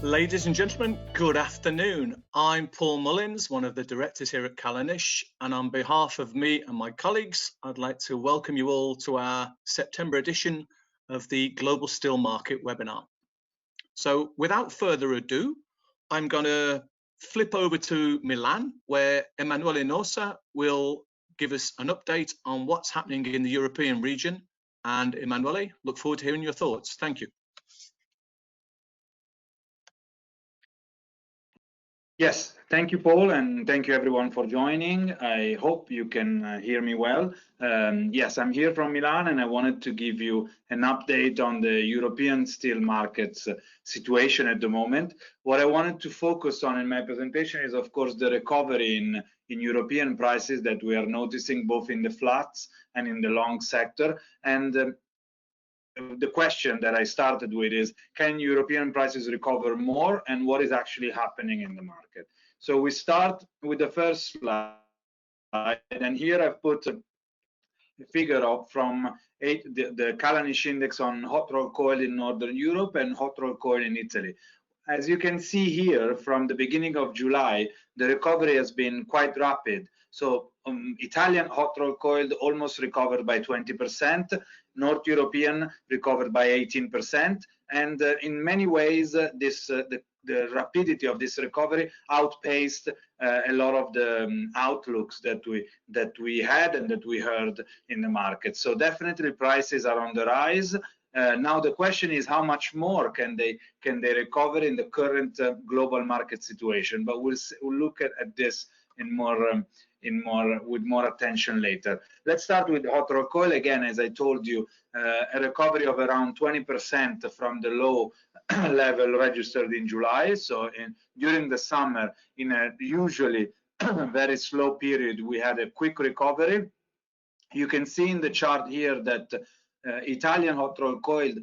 Ladies and gentlemen, good afternoon. I'm Paul Mullins, one of the directors here at Kallanish, and on behalf of me and my colleagues, I'd like to welcome you all to our September edition of the Global Steel Market webinar. So without further ado, I'm going to flip over to Milan, where Emanuele Nosa will give us an update on what's happening in the European region. And Emanuele, look forward to hearing your thoughts. Thank you. Yes, thank you, Paul, and thank you everyone for joining. I hope you can hear me well. Yes, I'm here from Milan, and I wanted to give you an update on the European steel markets situation at the moment. What I wanted to focus on in my presentation is, of course, the recovery in European prices that we are noticing both in the flats and in the long sector. And the question that I started with is, can European prices recover more, and what is actually happening in the market? So we start with the first slide, and here I've put a figure from the Kallanish index on hot rolled coil in Northern Europe and hot rolled coil in Italy. As you can see here, from the beginning of July, the recovery has been quite rapid. So Italian hot rolled coil almost recovered by 20%, North European recovered by 18%, and in many ways, the rapidity of this recovery outpaced a lot of the outlooks that we had and that we heard in the market. So definitely prices are on the rise. Now the question is, how much more can they recover in the current global market situation? But we'll look at this with more attention later. Let's start with hot rolled coil. Again, as I told you, a recovery of around 20% from the low level registered in July. So during the summer, in a usually very slow period, we had a quick recovery. You can see in the chart here that Italian hot rolled coil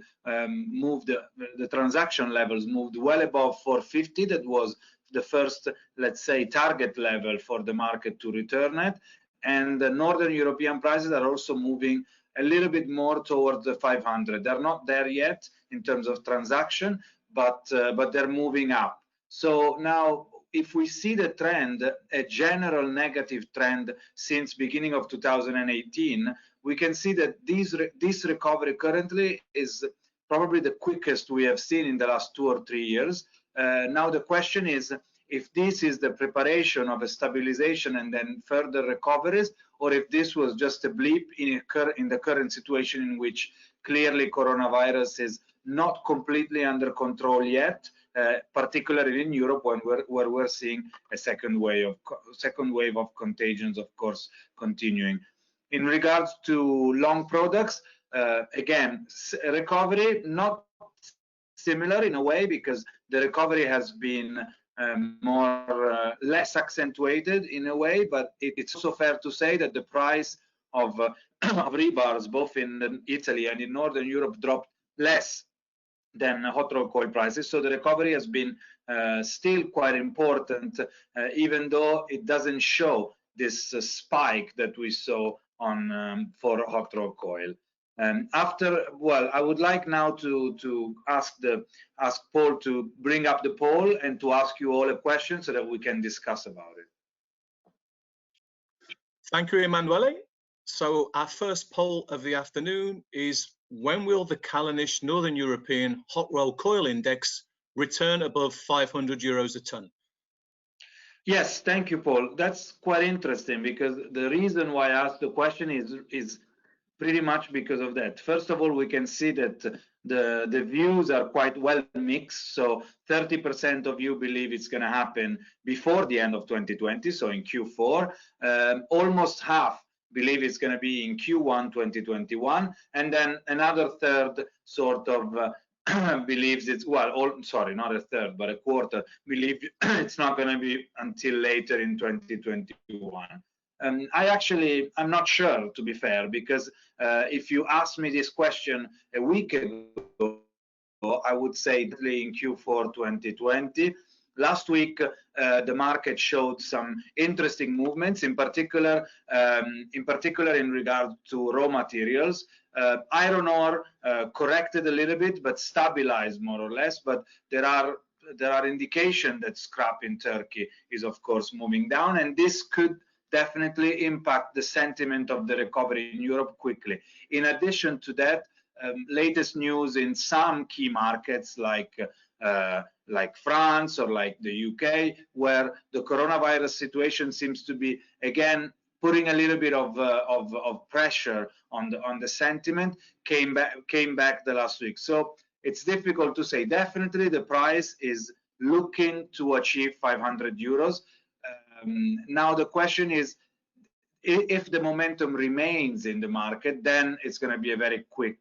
moved, the transaction levels moved well above 450. That was the first, let's say, target level for the market to return at. And the Northern European prices are also moving a little bit more towards the 500. They're not there yet in terms of transaction, but they're moving up. So now, if we see the trend, a general negative trend since beginning of 2018, we can see that this recovery currently is probably the quickest we have seen in the last 2 or 3 years. Now the question is, if this is the preparation of a stabilization and then further recoveries, or if this was just a blip in the current situation in which clearly coronavirus is not completely under control yet, particularly in Europe, where we're seeing a second wave of contagions, of course, continuing. In regards to long products, again, recovery, not similar in a way, because the recovery has been less accentuated in a way, but it's also fair to say that the price of rebars, both in Italy and in Northern Europe, dropped less than hot rolled coil prices. So the recovery has been still quite important, even though it doesn't show this spike that we saw for hot rolled coil. I would like now to ask Paul to bring up the poll and to ask you all a question so that we can discuss about it. Thank you, Emanuele. So our first poll of the afternoon is, when will the Kallanish Northern European Hot Rolled Coil Index return above 500 euros a ton? Yes, thank you, Paul. That's quite interesting, because the reason why I asked the question is pretty much because of that. First of all, we can see that the views are quite well mixed. So 30% of you believe it's going to happen before the end of 2020, so in Q4. Almost half believe it's going to be in Q1 2021, and then another third sort of believes it's, sorry, not a third, but a quarter believe it's not going to be until later in 2021. I'm not sure, to be fair, because if you asked me this question a week ago, I would say in Q4 2020. Last week, the market showed some interesting movements, in particular in regard to raw materials. Iron ore corrected a little bit, but stabilized more or less. But there are there are indications that scrap in Turkey is of course moving down, and this could definitely impact the sentiment of the recovery in Europe quickly. In addition to that, latest news in some key markets like France or like the UK, where the coronavirus situation seems to be again putting a little bit of pressure on the sentiment, came back the last week. So it's difficult to say. Definitely the price is looking to achieve 500 euros. Now the question is, if the momentum remains in the market, then it's going to be a very quick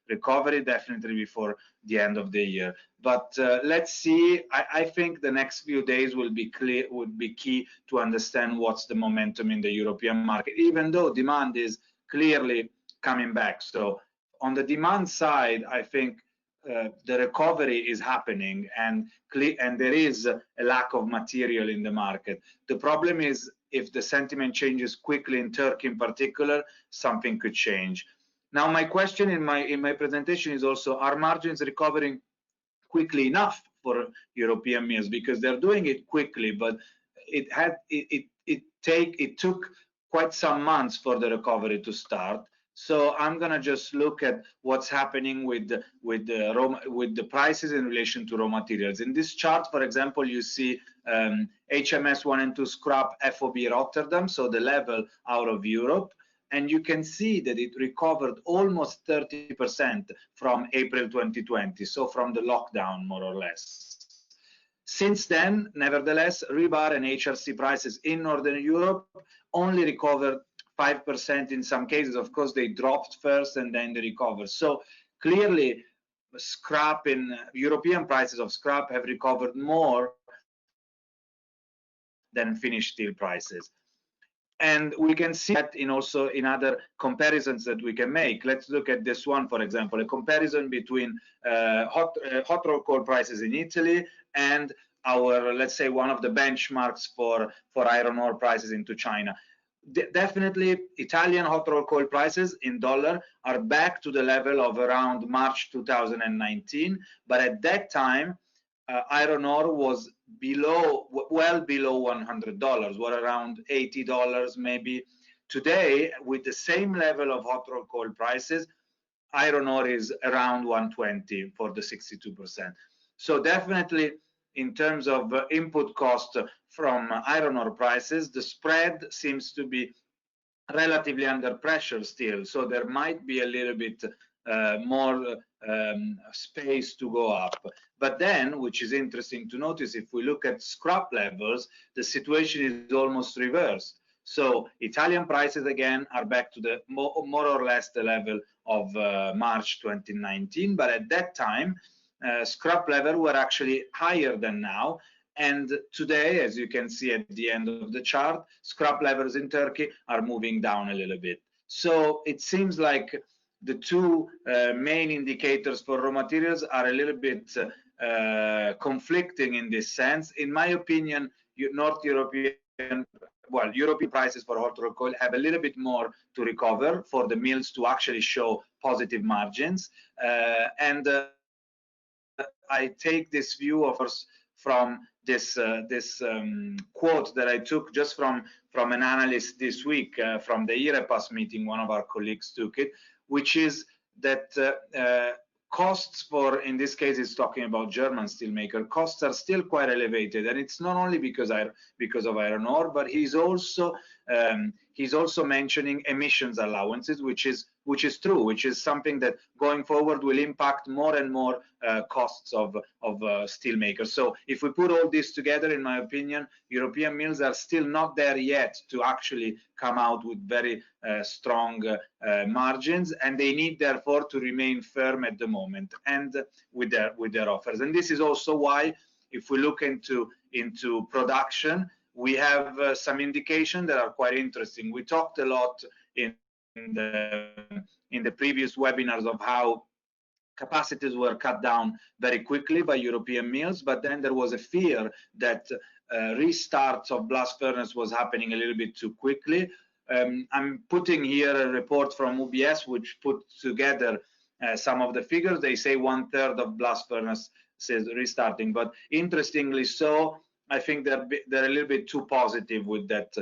recovery, definitely before the end of the year. But let's see. I think the next few days will be key to understand what's the momentum in the European market, even though demand is clearly coming back. So on the demand side, I think the recovery is happening, and there is a lack of material in the market. The problem is, if the sentiment changes quickly in Turkey in particular, something could change. Now, my question in my presentation is also, are margins recovering quickly enough for European mills? Because they're doing it quickly, but it took quite some months for the recovery to start. So I'm gonna just look at what's happening with the prices in relation to raw materials. In this chart, for example, you see HMS 1 and 2 scrap FOB Rotterdam, so the level out of Europe, and you can see that it recovered almost 30% from April 2020, so from the lockdown, more or less. Since then, nevertheless, rebar and HRC prices in Northern Europe only recovered 5% in some cases. Of course, they dropped first and then they recovered. So clearly, scrap in European prices of scrap have recovered more than finished steel prices. And we can see that also in other comparisons that we can make. Let's look at this one, for example, a comparison between hot rolled coil prices in Italy and our, let's say, one of the benchmarks for iron ore prices into China. Definitely, Italian hot rolled coil prices in dollar are back to the level of around March 2019, but at that time, iron ore was well below $100, were around $80 maybe. Today, with the same level of hot rolled coil prices, iron ore is around 120 for the 62%. So definitely, in terms of input cost from iron ore prices, the spread seems to be relatively under pressure still. So there might be a little bit more space to go up. But then, which is interesting to notice, if we look at scrap levels, the situation is almost reversed. So Italian prices again are back to the more or less the level of March 2019. But at that time, scrap levels were actually higher than now. And today, as you can see at the end of the chart, scrap levels in Turkey are moving down a little bit. So it seems like the two main indicators for raw materials are a little bit conflicting in this sense. In my opinion, European prices for hot rolled coil have a little bit more to recover for the mills to actually show positive margins. I take this view, of course, from this quote that I took just from an analyst this week from the IREPAS meeting. One of our colleagues took it, which is that costs for, in this case, it's talking about German steelmaker, costs are still quite elevated, and it's not only because of iron ore, but he's also mentioning emissions allowances, which is true, which is something that going forward will impact more and more costs of steelmakers. So if we put all this together, in my opinion, European mills are still not there yet to actually come out with very strong margins, and they need therefore to remain firm at the moment and with their offers. And this is also why, if we look into production, we have some indication that are quite interesting. We talked a lot in the previous webinars of how capacities were cut down very quickly by European mills, but then there was a fear that restarts of blast furnace was happening a little bit too quickly. I'm putting here a report from UBS which put together some of the figures. They say 1/3 of blast furnace says restarting. But interestingly so, I think they're a little bit too positive with that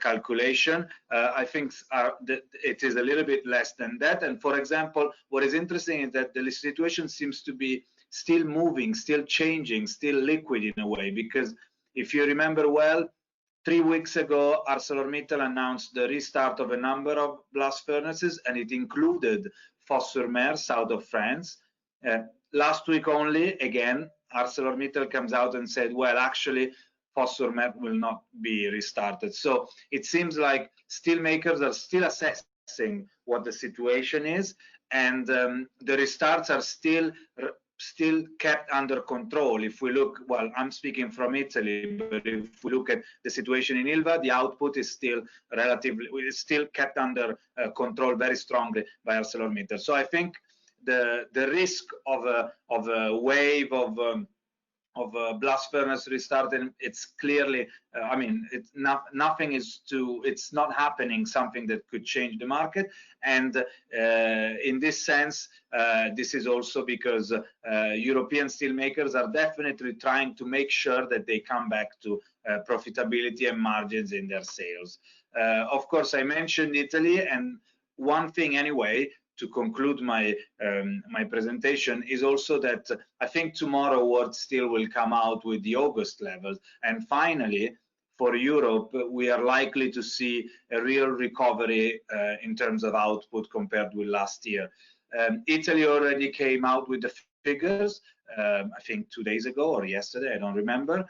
calculation. I think that it is a little bit less than that. And for example, what is interesting is that the situation seems to be still moving, still changing, still liquid in a way, because if you remember well, 3 weeks ago, ArcelorMittal announced the restart of a number of blast furnaces, and it included Fos-sur-Mer, south of France. Last week only, again, ArcelorMittal comes out and said, well, actually, Fos-sur-Mer will not be restarted. So it seems like steelmakers are still assessing what the situation is, and the restarts are still kept under control. If we look, well, I'm speaking from Italy, but if we look at the situation in Ilva, the output is still kept under control very strongly by ArcelorMittal. So I think the risk of a wave of blast furnace restarting, it's clearly, I mean, it's not happening, something that could change the market. And in this sense, this is also because European steelmakers are definitely trying to make sure that they come back to profitability and margins in their sales. Of course, I mentioned Italy, and one thing anyway, to conclude my my presentation, is also that I think tomorrow World Steel will come out with the August levels, and finally for Europe we are likely to see a real recovery in terms of output compared with last year. Italy already came out with the figures, I think 2 days ago or yesterday, I don't remember,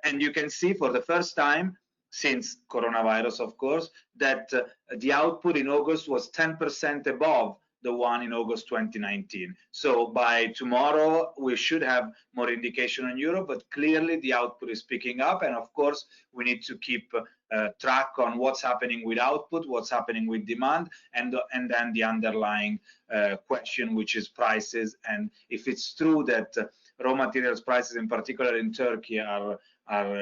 and you can see for the first time since coronavirus, of course, that the output in August was 10% above the one in August 2019. So by tomorrow, we should have more indication on Europe, but clearly the output is picking up. And of course, we need to keep track on what's happening with output, what's happening with demand, and then the underlying question, which is prices. And if it's true that raw materials prices, in particular in Turkey, are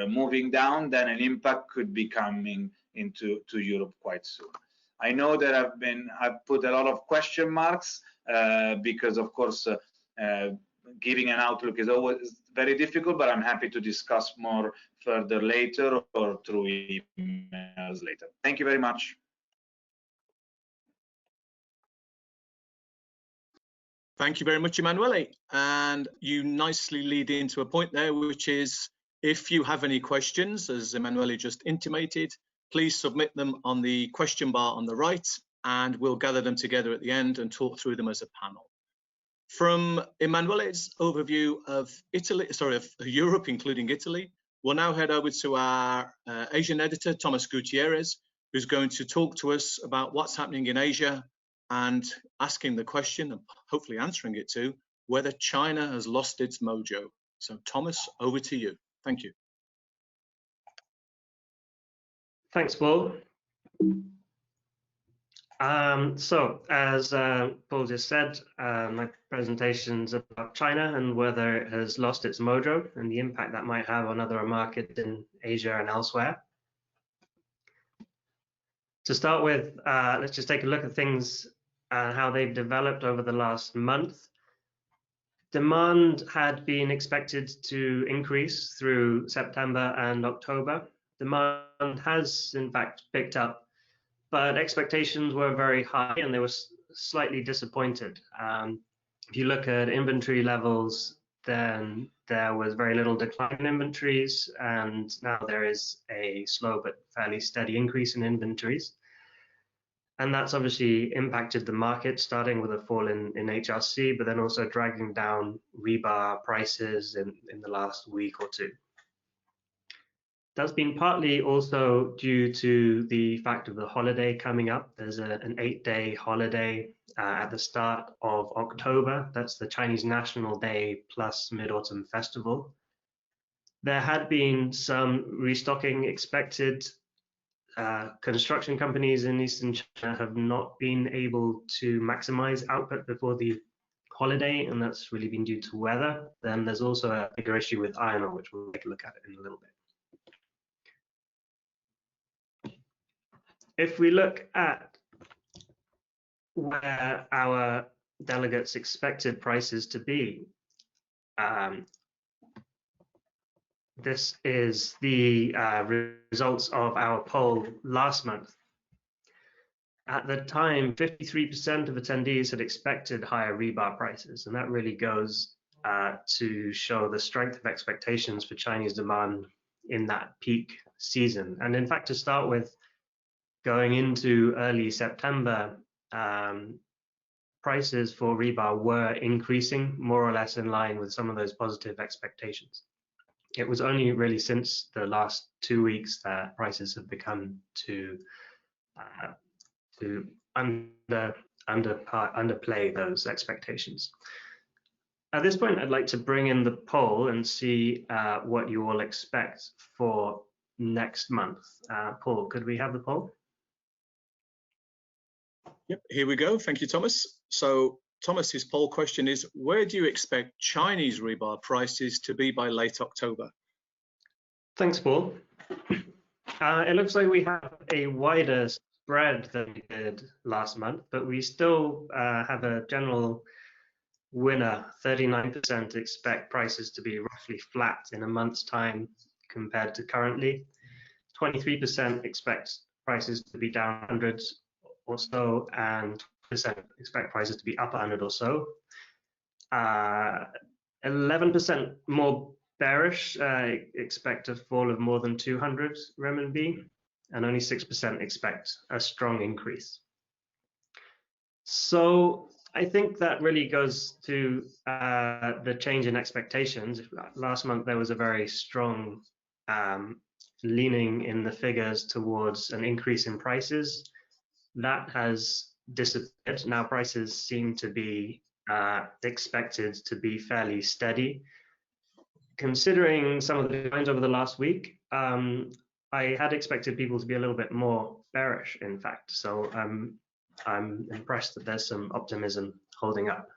moving down, then an impact could be coming into Europe quite soon. I know that I've put a lot of question marks because, of course, giving an outlook is always very difficult, but I'm happy to discuss more further later or through emails later. Thank you very much. Thank you very much, Emanuele. And you nicely lead into a point there, which is if you have any questions, as Emanuele just intimated, please submit them on the question bar on the right, and we'll gather them together at the end and talk through them as a panel. From Emanuele's overview of Europe, including Italy, we'll now head over to our Asian editor, Thomas Gutierrez, who's going to talk to us about what's happening in Asia and asking the question, and hopefully answering it too, whether China has lost its mojo. So Thomas, over to you. Thank you. Thanks, Paul. So as Paul just said, my presentation's about China and whether it has lost its mojo and the impact that might have on other markets in Asia and elsewhere. To start with, let's just take a look at things and how they've developed over the last month. Demand had been expected to increase through September and October. Demand has, in fact, picked up, but expectations were very high and they were slightly disappointed. If you look at inventory levels, then there was very little decline in inventories, and now there is a slow but fairly steady increase in inventories. And that's obviously impacted the market, starting with a fall in HRC, but then also dragging down rebar prices in the last week or two. That's been partly also due to the fact of the holiday coming up. There's an 8-day holiday at the start of October. That's the Chinese National Day plus Mid-Autumn Festival. There had been some restocking expected. Construction companies in Eastern China have not been able to maximize output before the holiday, and that's really been due to weather. Then there's also a bigger issue with iron ore, which we'll take a look at in a little bit. If we look at where our delegates expected prices to be. This is the results of our poll last month. At the time, 53% of attendees had expected higher rebar prices, and that really goes to show the strength of expectations for Chinese demand in that peak season. And in fact, to start with, going into early September, prices for rebar were increasing more or less in line with some of those positive expectations. It was only really since the last 2 weeks that prices have begun to underplay those expectations. At this point, I'd like to bring in the poll and see what you all expect for next month. Paul, could we have the poll? Yep, here we go. Thank you, Thomas. So Thomas's poll question is, where do you expect Chinese rebar prices to be by late October? Thanks, Paul. It looks like we have a wider spread than we did last month, but we still have a general winner. 39% expect prices to be roughly flat in a month's time compared to currently. 23% expect prices to be down 100 or so, and 20% expect prices to be up 100 or so. 11% more bearish expect a fall of more than 200 renminbi, and only 6% expect a strong increase. So I think that really goes to the change in expectations. Last month there was a very strong leaning in the figures towards an increase in prices. That has disappeared. Now prices seem to be expected to be fairly steady. Considering some of the declines over the last week, I had expected people to be a little bit more bearish, in fact. So I'm impressed that there's some optimism holding up.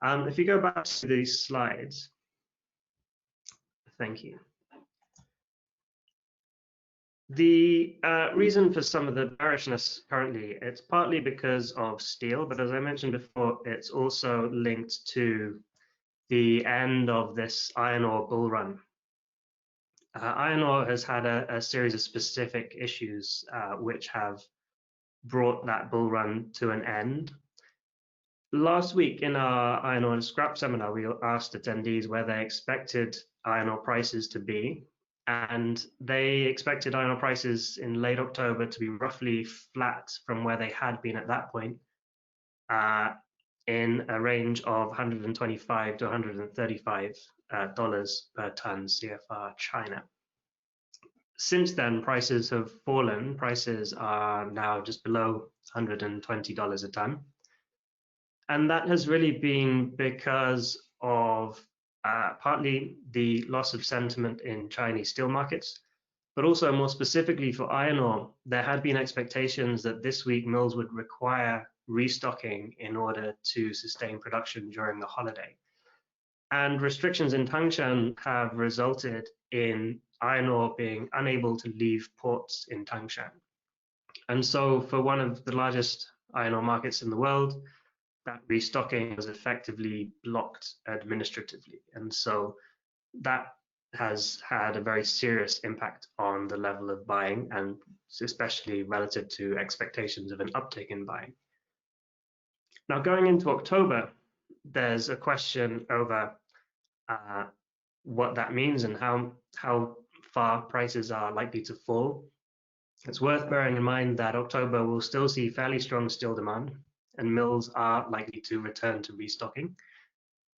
If you go back to these slides, thank you. The reason for some of the bearishness currently, it's partly because of steel, but as I mentioned before, it's also linked to the end of this iron ore bull run. Iron ore has had a series of specific issues which have brought that bull run to an end. Last week in our iron ore and scrap seminar, we asked attendees where they expected iron ore prices to be, and they expected iron ore prices in late October to be roughly flat from where they had been at that point, in a range of $125 to $135 per ton CFR China. Since then, prices have fallen. Prices are now just below $120 a ton. And that has really been because of partly the loss of sentiment in Chinese steel markets, but also more specifically for iron ore, there had been expectations that this week mills would require restocking in order to sustain production during the holiday. And restrictions in Tangshan have resulted in iron ore being unable to leave ports in Tangshan. And so for one of the largest iron ore markets in the world, that restocking was effectively blocked administratively. And so that has had a very serious impact on the level of buying, and especially relative to expectations of an uptick in buying. Now, going into October, there's a question over what that means and how far prices are likely to fall. It's worth bearing in mind that October will still see fairly strong steel demand, and mills are likely to return to restocking.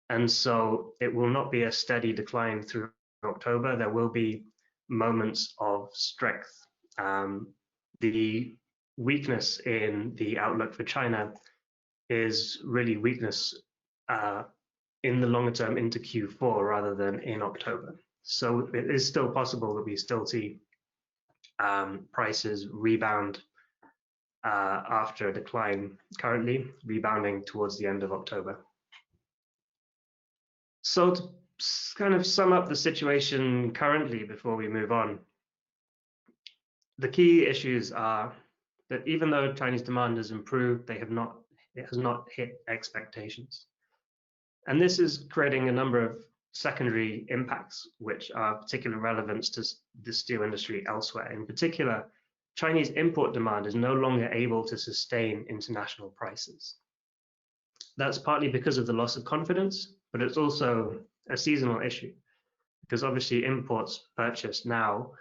And so it will not be a steady decline through October. There will be moments of strength. The weakness in the outlook for China is really weakness in the longer term into Q4 rather than in October. So it is still possible that we still see prices rebound after a decline, currently rebounding towards the end of October. So to kind of sum up the situation currently before we move on, the key issues are that even though Chinese demand has improved, they have not It has not hit expectations. And this is creating a number of secondary impacts, which are of particular relevance to the steel industry elsewhere. In particular, Chinese import demand is no longer able to sustain international prices. That's partly because of the loss of confidence, but it's also a seasonal issue, because obviously imports purchased now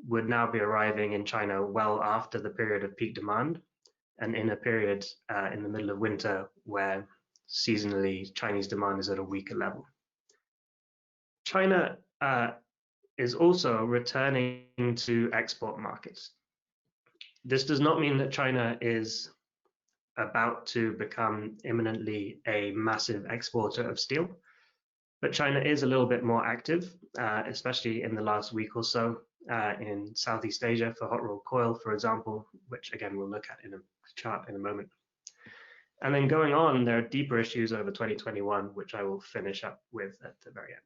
would now be arriving in China well after the period of peak demand, and in a period in the middle of winter where seasonally Chinese demand is at a weaker level. China is also returning to export markets. This does not mean that China is about to become imminently a massive exporter of steel, but China is a little bit more active, especially in the last week or so in Southeast Asia for hot rolled coil, for example, which again we'll look at in a chart in a moment. And then going on, there are deeper issues over 2021, which I will finish up with at the very end.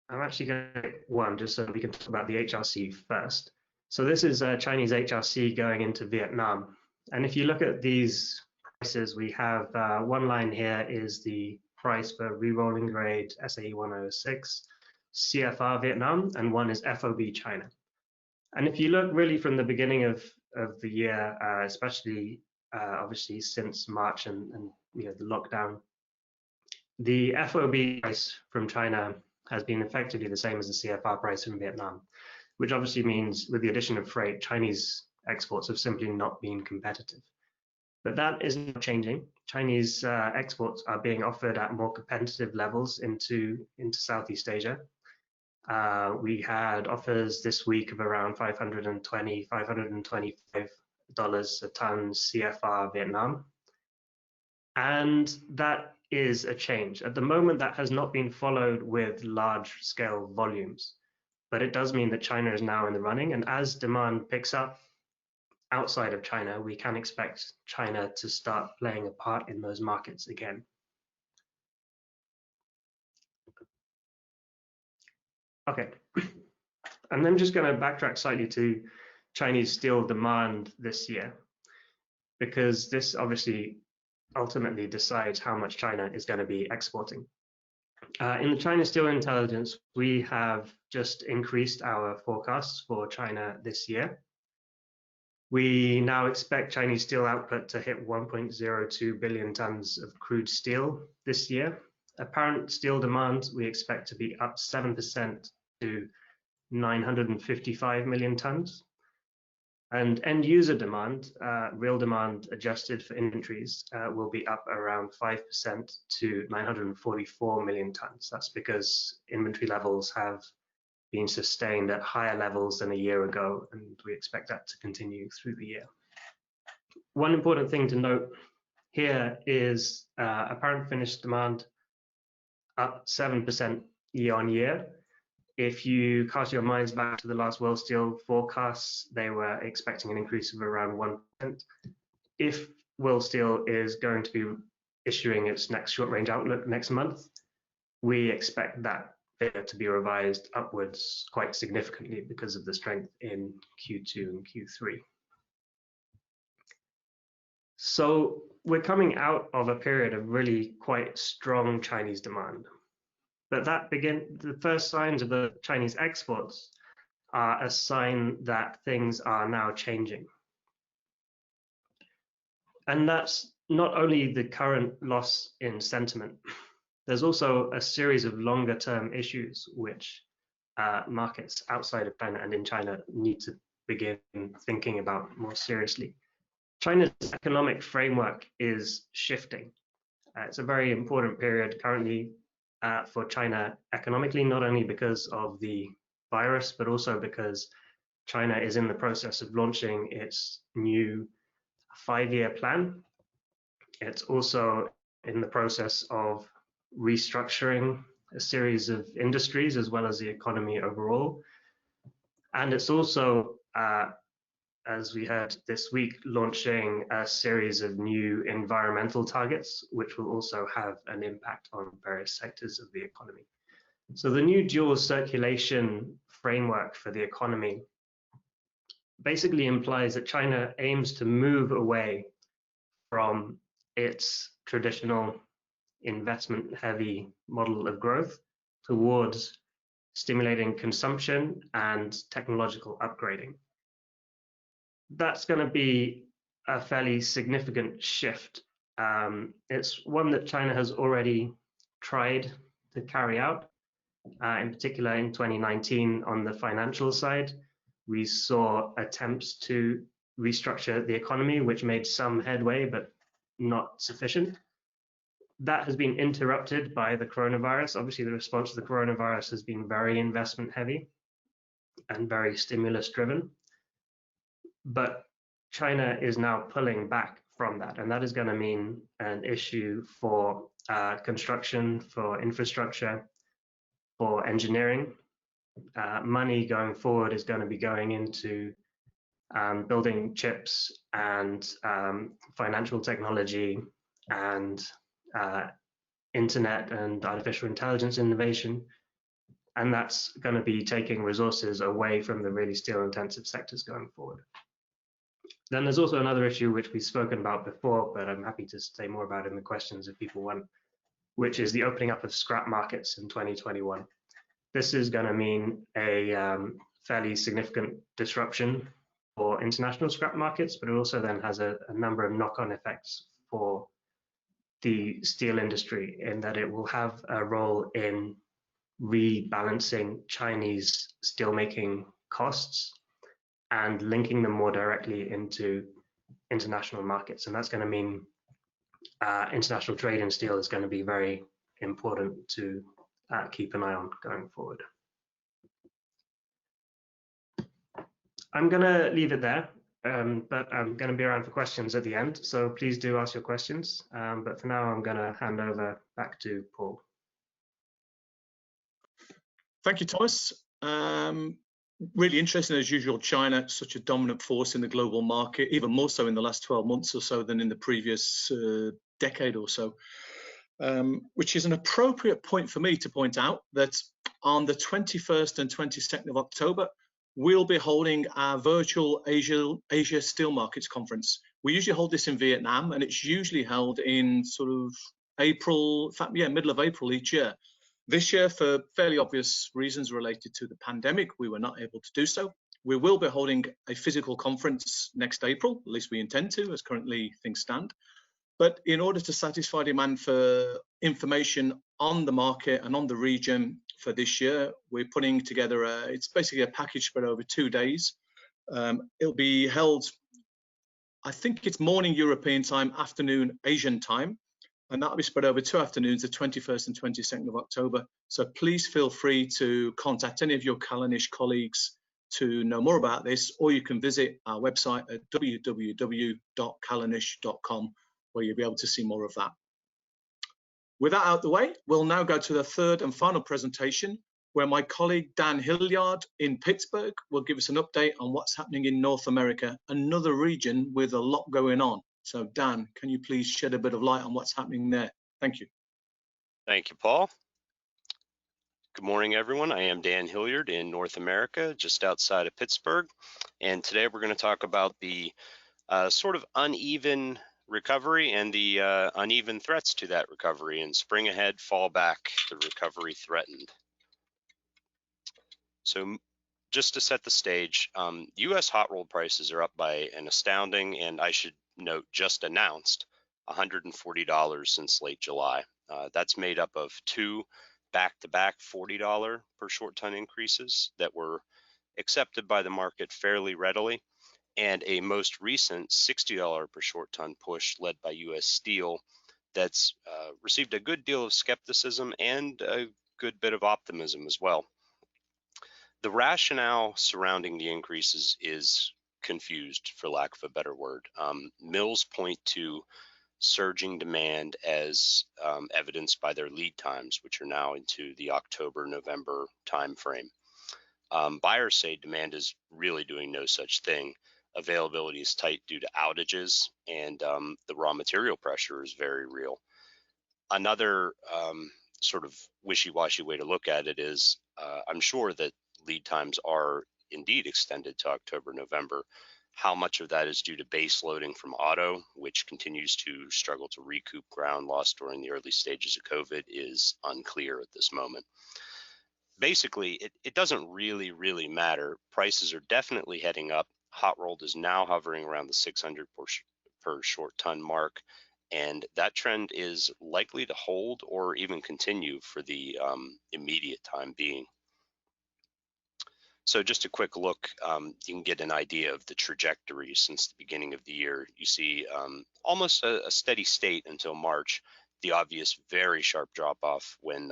I'm actually going to pick one just so we can talk about the HRC first. So this is Chinese HRC going into Vietnam. And if you look at these prices, we have one line here is the price for re-rolling grade SAE 106 CFR Vietnam, and one is FOB China. And if you look really from the beginning of the year, especially obviously since March and you know the lockdown, the FOB price from China has been effectively the same as the CFR price from Vietnam, which obviously means with the addition of freight, Chinese exports have simply not been competitive. But that is not changing. Chinese exports are being offered at more competitive levels into Southeast Asia. We had offers this week of around $520, $525 a ton CFR Vietnam. And that is a change. At the moment, that has not been followed with large scale volumes, but it does mean that China is now in the running. And as demand picks up outside of China, we can expect China to start playing a part in those markets again. Okay, and I'm just going to backtrack slightly to Chinese steel demand this year, because this obviously ultimately decides how much China is going to be exporting. In the China Steel Intelligence, we have just increased our forecasts for China this year. We now expect Chinese steel output to hit 1.02 billion tons of crude steel this year. Apparent steel demand we expect to be up 7% to 955 million tons. And end user demand, real demand adjusted for inventories, will be up around 5% to 944 million tons. That's because inventory levels have been sustained at higher levels than a year ago, and we expect that to continue through the year. One important thing to note here is apparent finished demand up 7% year on year. If you cast your minds back to the last World Steel forecasts, they were expecting an increase of around 1%. If World Steel is going to be issuing its next short range outlook next month, we expect that figure to be revised upwards quite significantly because of the strength in Q2 and Q3. So we're coming out of a period of really quite strong Chinese demand. But the first signs of the Chinese exports are a sign that things are now changing. And that's not only the current loss in sentiment, there's also a series of longer term issues which markets outside of China and in China need to begin thinking about more seriously. China's economic framework is shifting. It's a very important period currently for China economically, not only because of the virus, but also because China is in the process of launching its new 5-year plan. It's also in the process of restructuring a series of industries as well as the economy overall. And it's also, as we heard this week, launching a series of new environmental targets, which will also have an impact on various sectors of the economy. So the new dual circulation framework for the economy basically implies that China aims to move away from its traditional investment-heavy model of growth towards stimulating consumption and technological upgrading. That's going to be a fairly significant shift. It's one that China has already tried to carry out. In particular, in 2019, on the financial side, we saw attempts to restructure the economy, which made some headway, but not sufficient. That has been interrupted by the coronavirus. Obviously, the response to the coronavirus has been very investment heavy and very stimulus driven. But China is now pulling back from that, and that is going to mean an issue for construction, for infrastructure, for engineering. Money going forward is going to be going into building chips and financial technology and internet and artificial intelligence innovation. And that's going to be taking resources away from the really steel intensive sectors going forward. Then there's also another issue which we've spoken about before, but I'm happy to say more about in the questions if people want, which is the opening up of scrap markets in 2021. This is going to mean a fairly significant disruption for international scrap markets, but it also then has a number of knock-on effects for the steel industry in that it will have a role in rebalancing Chinese steelmaking costs and linking them more directly into international markets. And that's going to mean international trade in steel is going to be very important to keep an eye on going forward. I'm going to leave it there, but I'm going to be around for questions at the end. So please do ask your questions. But for now, I'm going to hand over back to Paul. Thank you, Thomas. Really interesting as usual. China, such a dominant force in the global market, even more so in the last 12 months or so than in the previous decade or so, which is an appropriate point for me to point out that on the 21st and 22nd of October, we'll be holding our virtual Asia Steel Markets conference. We usually hold this in Vietnam, and it's usually held in sort of April, in fact, yeah, middle of April each year. This year, for fairly obvious reasons related to the pandemic, we were not able to do so. We will be holding a physical conference next April, at least we intend to, as currently things stand. But in order to satisfy demand for information on the market and on the region for this year, we're putting together it's basically a package spread over 2 days. It'll be held, I think it's morning European time, afternoon Asian time. And that'll be spread over 2 afternoons, the 21st and 22nd of October. So please feel free to contact any of your Kallanish colleagues to know more about this, or you can visit our website at www.kallanish.com, where you'll be able to see more of that. With that out the way, we'll now go to the third and final presentation, where my colleague Dan Hilliard in Pittsburgh will give us an update on what's happening in North America, another region with a lot going on. So Dan, can you please shed a bit of light on what's happening there? Thank you. Thank you, Paul. Good morning, everyone. I am Dan Hilliard in North America, just outside of Pittsburgh. And today we're going to talk about the sort of uneven recovery and the uneven threats to that recovery, and spring ahead, fall back, the recovery threatened. So just to set the stage, U.S. hot roll prices are up by an astounding, and I should note, just announced, $140 since late July. That's made up of 2 back-to-back $40 per short ton increases that were accepted by the market fairly readily, and a most recent $60 per short ton push led by U.S. Steel that's received a good deal of skepticism and a good bit of optimism as well. The rationale surrounding the increases is confused, for lack of a better word. Mills point to surging demand as evidenced by their lead times, which are now into the October-November timeframe. Buyers say demand is really doing no such thing. Availability is tight due to outages, and the raw material pressure is very real. Another sort of wishy-washy way to look at it is I'm sure that lead times are indeed extended to October, November. How much of that is due to base loading from auto, which continues to struggle to recoup ground lost during the early stages of COVID, is unclear at this moment. Basically, it doesn't really matter. Prices are definitely heading up. Hot rolled is now hovering around the 600 per short ton mark, and that trend is likely to hold or even continue for the immediate time being. So just a quick look, you can get an idea of the trajectory since the beginning of the year. You see almost a steady state until March, the obvious very sharp drop off when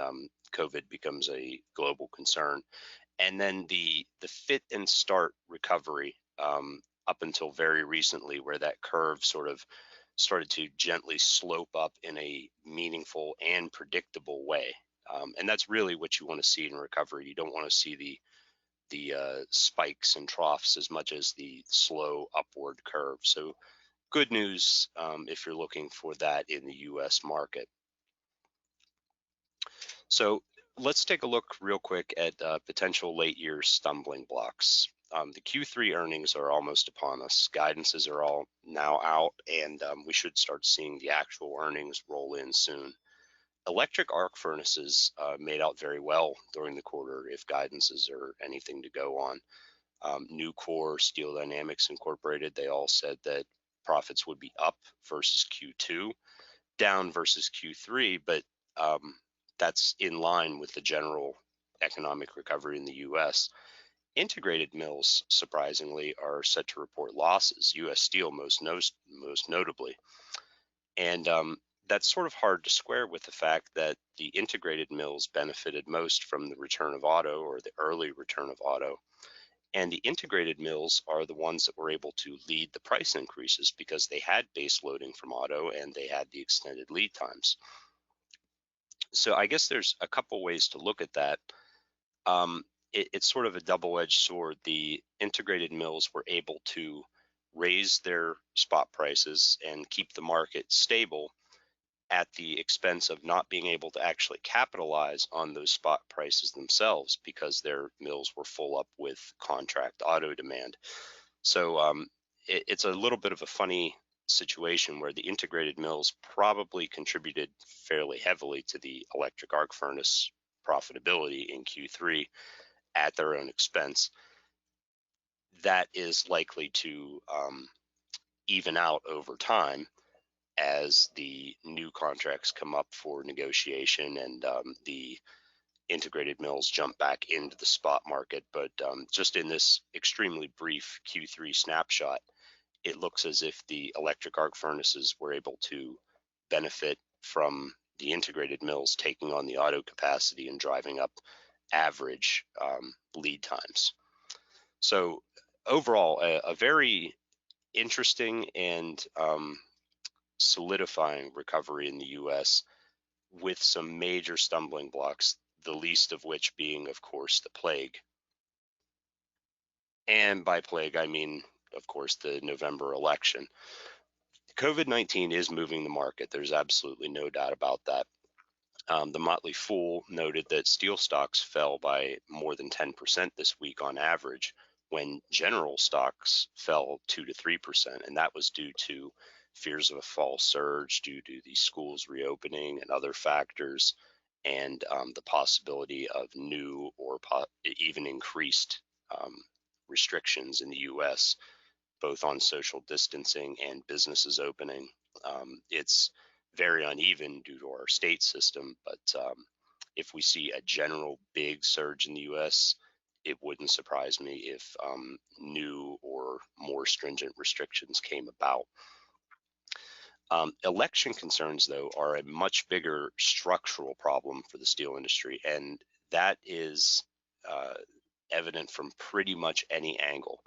COVID becomes a global concern. And then the fit and start recovery up until very recently, where that curve sort of started to gently slope up in a meaningful and predictable way. And that's really what you want to see in recovery. You don't want to see the spikes and troughs as much as the slow upward curve. So good news if you're looking for that in the US market. So let's take a look real quick at potential late year stumbling blocks. The Q3 earnings are almost upon us. Guidances are all now out, and we should start seeing the actual earnings roll in soon. Electric arc furnaces made out very well during the quarter if guidances are anything to go on. Nucor, Steel Dynamics Incorporated, they all said that profits would be up versus Q2, down versus Q3, but that's in line with the general economic recovery in the US. Integrated mills, surprisingly, are set to report losses, US Steel most notably. And that's sort of hard to square with the fact that the integrated mills benefited most from the return of auto, or the early return of auto. And the integrated mills are the ones that were able to lead the price increases because they had base loading from auto and they had the extended lead times. So I guess there's a couple ways to look at that. It's sort of a double-edged sword. The integrated mills were able to raise their spot prices and keep the market stable at the expense of not being able to actually capitalize on those spot prices themselves because their mills were full up with contract auto demand. So it's a little bit of a funny situation where the integrated mills probably contributed fairly heavily to the electric arc furnace profitability in Q3 at their own expense. That is likely to even out over time as the new contracts come up for negotiation and the integrated mills jump back into the spot market. But just in this extremely brief Q3 snapshot, it looks as if the electric arc furnaces were able to benefit from the integrated mills taking on the auto capacity and driving up average lead times. So overall, a very interesting and solidifying recovery in the US with some major stumbling blocks, the least of which being, of course, the plague. And by plague, I mean, of course, the November election. COVID-19 is moving the market. There's absolutely no doubt about that. The Motley Fool noted that steel stocks fell by more than 10% this week on average, when general stocks fell 2 to 3%, and that was due to fears of a fall surge due to the schools reopening and other factors, and the possibility of new or even increased restrictions in the US, both on social distancing and businesses opening. It's very uneven due to our state system, but if we see a general big surge in the US, it wouldn't surprise me if new or more stringent restrictions came about. Election concerns, though, are a much bigger structural problem for the steel industry, and that is evident from pretty much any angle.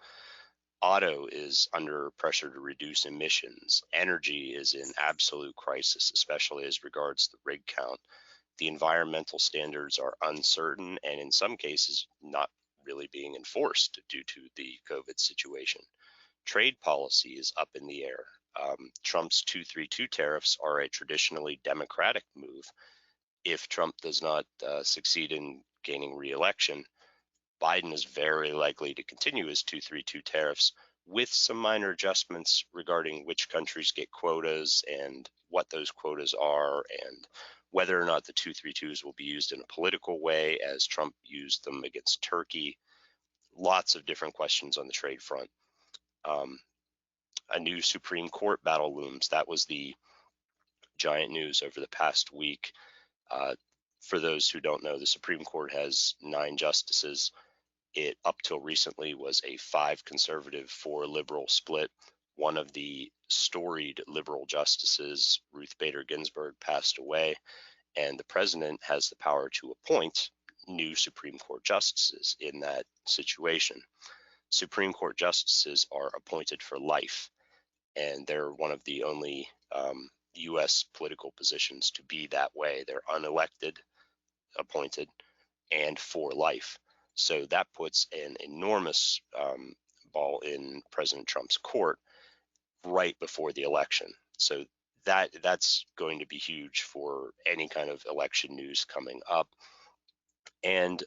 Auto is under pressure to reduce emissions. Energy is in absolute crisis, especially as regards the rig count. The environmental standards are uncertain and in some cases not really being enforced due to the COVID situation. Trade policy is up in the air. Trump's 232 tariffs are a traditionally democratic move, if Trump does not succeed in gaining re-election, Biden is very likely to continue his 232 tariffs with some minor adjustments regarding which countries get quotas and what those quotas are, and whether or not the 232s will be used in a political way as Trump used them against Turkey. Lots of different questions on the trade front. A new Supreme Court battle looms. That was the giant news over the past week. For those who don't know, the Supreme Court has 9 justices. It, up till recently, was a 5 conservative, 4 liberal split. One of the storied liberal justices, Ruth Bader Ginsburg, passed away, and the president has the power to appoint new Supreme Court justices in that situation. Supreme Court justices are appointed for life, and they're one of the only U.S. political positions to be that way. They're unelected, appointed, and for life. So that puts an enormous ball in President Trump's court right before the election. So that's going to be huge for any kind of election news coming up. And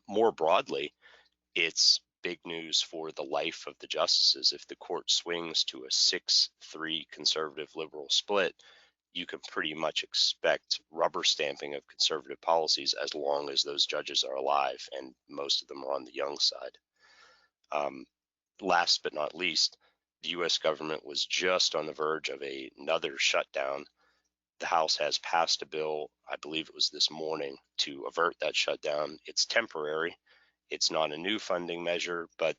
more broadly, it's big news for the life of the justices. If the court swings to a 6-3 conservative liberal split, you can pretty much expect rubber stamping of conservative policies as long as those judges are alive, and most of them are on the young side. Last but not least, the U.S. government was just on the verge of another shutdown. The House has passed a bill, I believe it was this morning, to avert that shutdown. It's temporary. It's not a new funding measure, but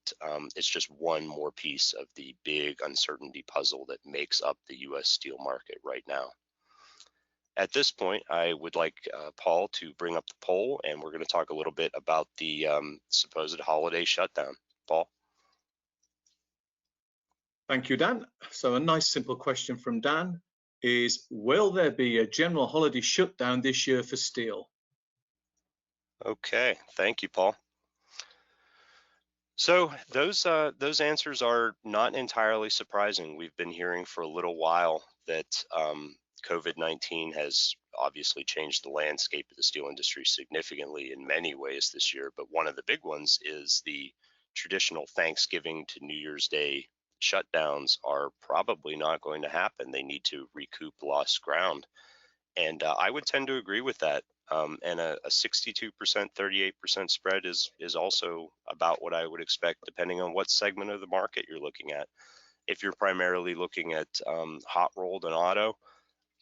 it's just one more piece of the big uncertainty puzzle that makes up the U.S. steel market right now. At this point, I would like Paul to bring up the poll, and we're going to talk a little bit about the supposed holiday shutdown. Paul? Thank you, Dan. So a nice simple question from Dan is, will there be a general holiday shutdown this year for steel? Okay, thank you, Paul. So those answers are not entirely surprising. We've been hearing for a little while that COVID-19 has obviously changed the landscape of the steel industry significantly in many ways this year, but one of the big ones is the traditional Thanksgiving to New Year's Day shutdowns are probably not going to happen. They need to recoup lost ground. And I would tend to agree with that. And a 62%, 38% spread is also about what I would expect, depending on what segment of the market you're looking at. If you're primarily looking at hot rolled and auto,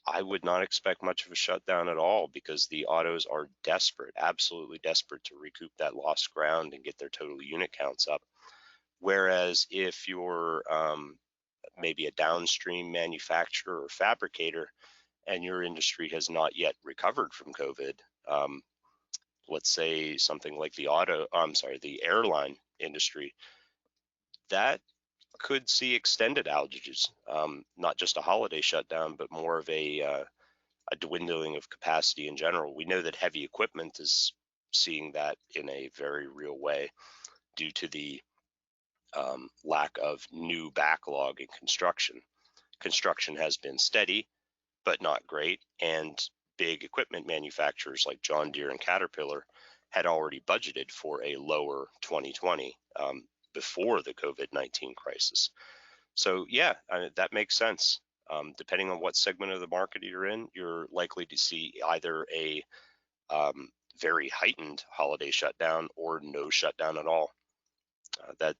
I would not expect much of a shutdown at all, because the autos are desperate, absolutely desperate, to recoup that lost ground and get their total unit counts up. Whereas if you're maybe a downstream manufacturer or fabricator, and your industry has not yet recovered from COVID, let's say something like the airline industry, that could see extended outages, not just a holiday shutdown, but more of a dwindling of capacity in general. We know that heavy equipment is seeing that in a very real way due to the lack of new backlog in construction. Construction has been steady, but not great, and big equipment manufacturers like John Deere and Caterpillar had already budgeted for a lower 2020 before the COVID-19 crisis. So yeah, that makes sense. Depending on what segment of the market you're in, you're likely to see either a very heightened holiday shutdown or no shutdown at all.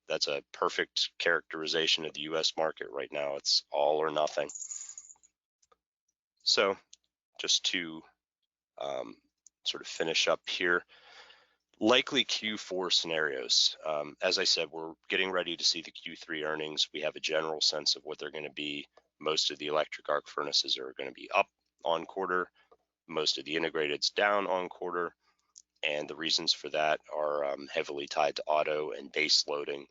That's a perfect characterization of the U.S. market right now. It's all or nothing. So just to sort of finish up here, likely Q4 scenarios. As I said, we're getting ready to see the Q3 earnings. We have a general sense of what they're going to be. Most of the electric arc furnaces are going to be up on quarter. Most of the integrateds down on quarter. And the reasons for that are heavily tied to auto and base loading,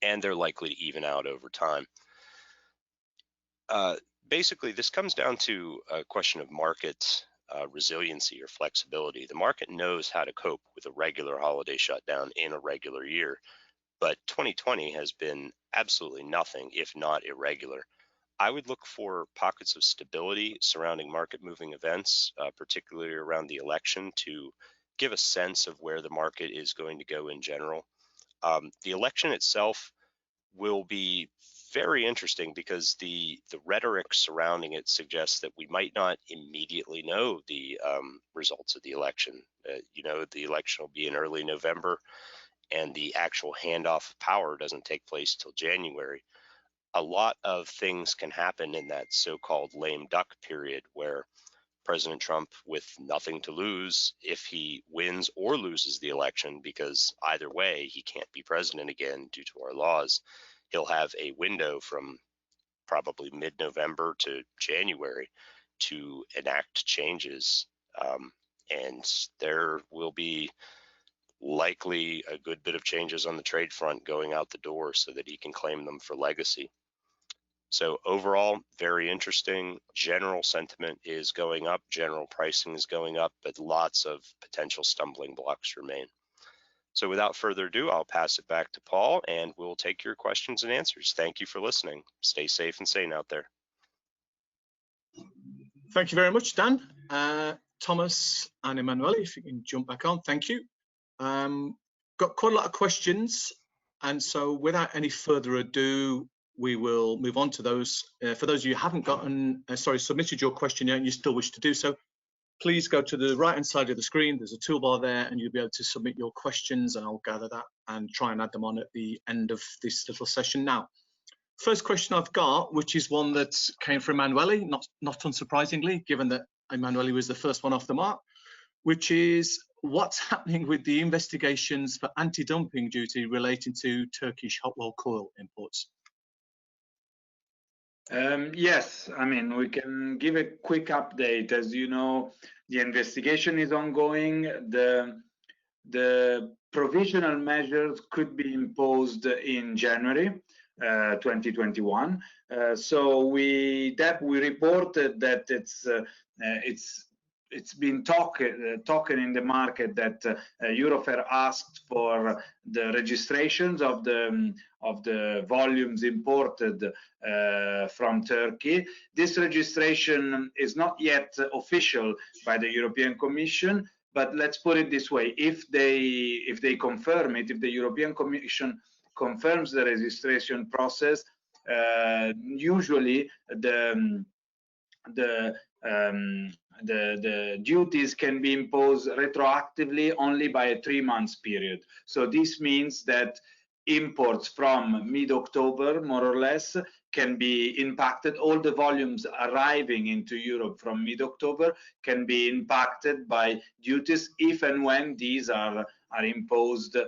and they're likely to even out over time. Basically, this comes down to a question of market resiliency or flexibility. The market knows how to cope with a regular holiday shutdown in a regular year, but 2020 has been absolutely nothing if not irregular. I would look for pockets of stability surrounding market moving events, particularly around the election, to give a sense of where the market is going to go in general. The election itself will be very interesting because the rhetoric surrounding it suggests that we might not immediately know the results of the election. The election will be in early November, and the actual handoff of power doesn't take place till January. A lot of things can happen in that so-called lame duck period where President Trump, with nothing to lose, if he wins or loses the election, because either way he can't be president again due to our laws, he'll have a window from probably mid-November to January to enact changes. And there will be likely a good bit of changes on the trade front going out the door so that he can claim them for legacy. So overall, very interesting. General sentiment is going up, general pricing is going up, but lots of potential stumbling blocks remain. So without further ado, I'll pass it back to Paul and we'll take your questions and answers. Thank you for listening. Stay safe and sane out there. Thank you very much, Dan. Thomas and Emanuele, if you can jump back on, thank you. Got quite a lot of questions, and so without any further ado, we will move on to those. For those of you who haven't submitted your question yet and you still wish to do so, please go to the right-hand side of the screen. There's a toolbar there and you'll be able to submit your questions, and I'll gather that and try and add them on at the end of this little session now. First question I've got, which is one that came from Emanuele, not unsurprisingly, given that Emanuele was the first one off the mark, which is what's happening with the investigations for anti-dumping duty relating to Turkish hot-rolled coil imports? Yes, I mean, we can give a quick update. As you know, the investigation is ongoing. The provisional measures could be imposed in January 2021. So we reported that it's been talking in the market that Eurofer asked for the registrations of the volumes imported from Turkey. This registration is not yet official by the European Commission, but let's put it this way: if they confirm it, if the European Commission confirms the registration process, usually the duties can be imposed retroactively only by a 3-month period. So this means that imports from mid-October, more or less, can be impacted. All the volumes arriving into Europe from mid-October can be impacted by duties if and when these are imposed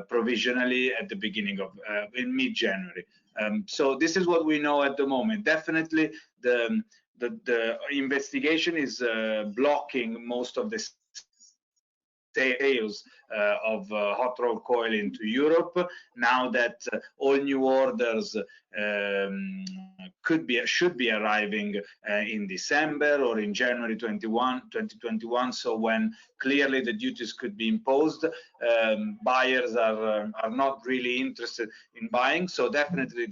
provisionally at the beginning of in mid-January. So this is what we know at the moment. Definitely the investigation is blocking most of the sales of hot-rolled coil into Europe. Now that all new orders should be arriving in December or in January 2021. So when clearly the duties could be imposed, buyers are not really interested in buying. So definitely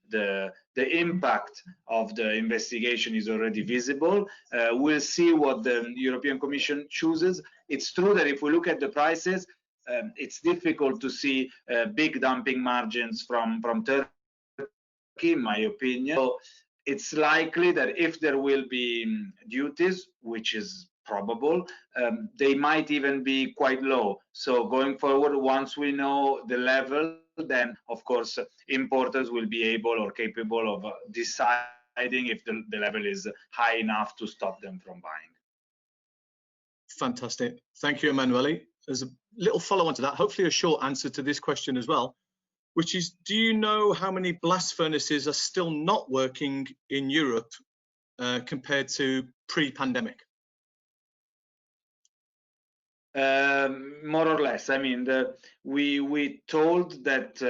the impact of the investigation is already visible. We'll see what the European Commission chooses. It's true that if we look at the prices, it's difficult to see big dumping margins from Turkey, in my opinion. So it's likely that if there will be duties, which is probable, they might even be quite low. So going forward, once we know the level, then of course importers will be able or capable of deciding if the level is high enough to stop them from buying. Fantastic. Thank you, Emanuele. There's a little follow-on to that, hopefully a short answer to this question as well, which is, do you know how many blast furnaces are still not working in Europe compared to pre-pandemic? More or less. I mean, we told that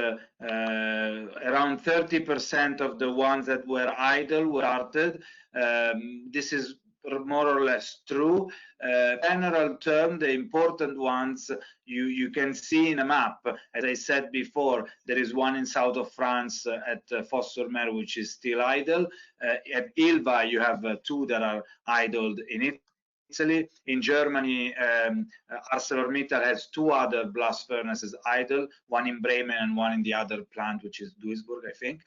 around 30% of the ones that were idle were started. This is more or less true. General term, the important ones you can see in a map. As I said before, there is one in south of France at Fos-sur-Mer, which is still idle. At Ilva, you have two that are idled in Italy. In Germany, ArcelorMittal has two other blast furnaces idle, one in Bremen and one in the other plant, which is Duisburg, I think.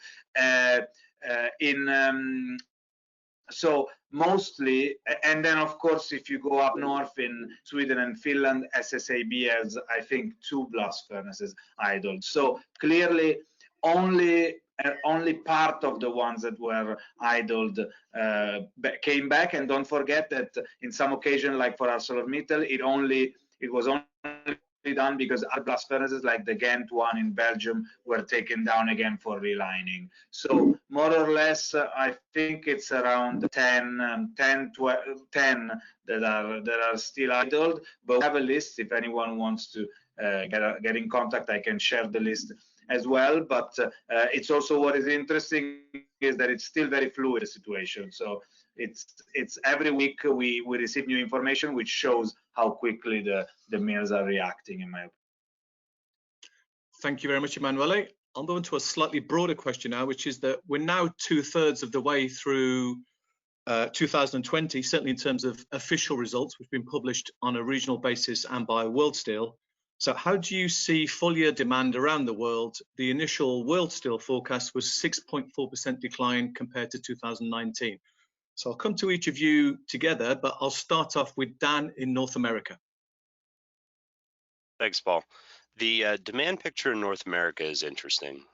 So mostly, and then of course, if you go up north in Sweden and Finland, SSAB has, I think, two blast furnaces idled. So clearly, only part of the ones that were idled came back. And don't forget that in some occasion, like for ArcelorMittal, it was only done because other blast furnaces like the Ghent one in Belgium were taken down again for relining. So more or less, I think it's around 10 that are still idled. But we have a list. If anyone wants to get in contact, I can share the list as well. But it's also, what is interesting is that it's still very fluid, the situation. So it's every week we receive new information, which shows how quickly the mills are reacting, in my opinion. Thank you very much, Emanuele. I'll go into a slightly broader question now, which is that we're now 2/3 of the way through 2020, certainly in terms of official results, which have been published on a regional basis and by World Steel. So how do you see full year demand around the world? The initial World Steel forecast was 6.4% decline compared to 2019. So I'll come to each of you together, but I'll start off with Dan in North America. Thanks, Paul. The demand picture in North America is interesting.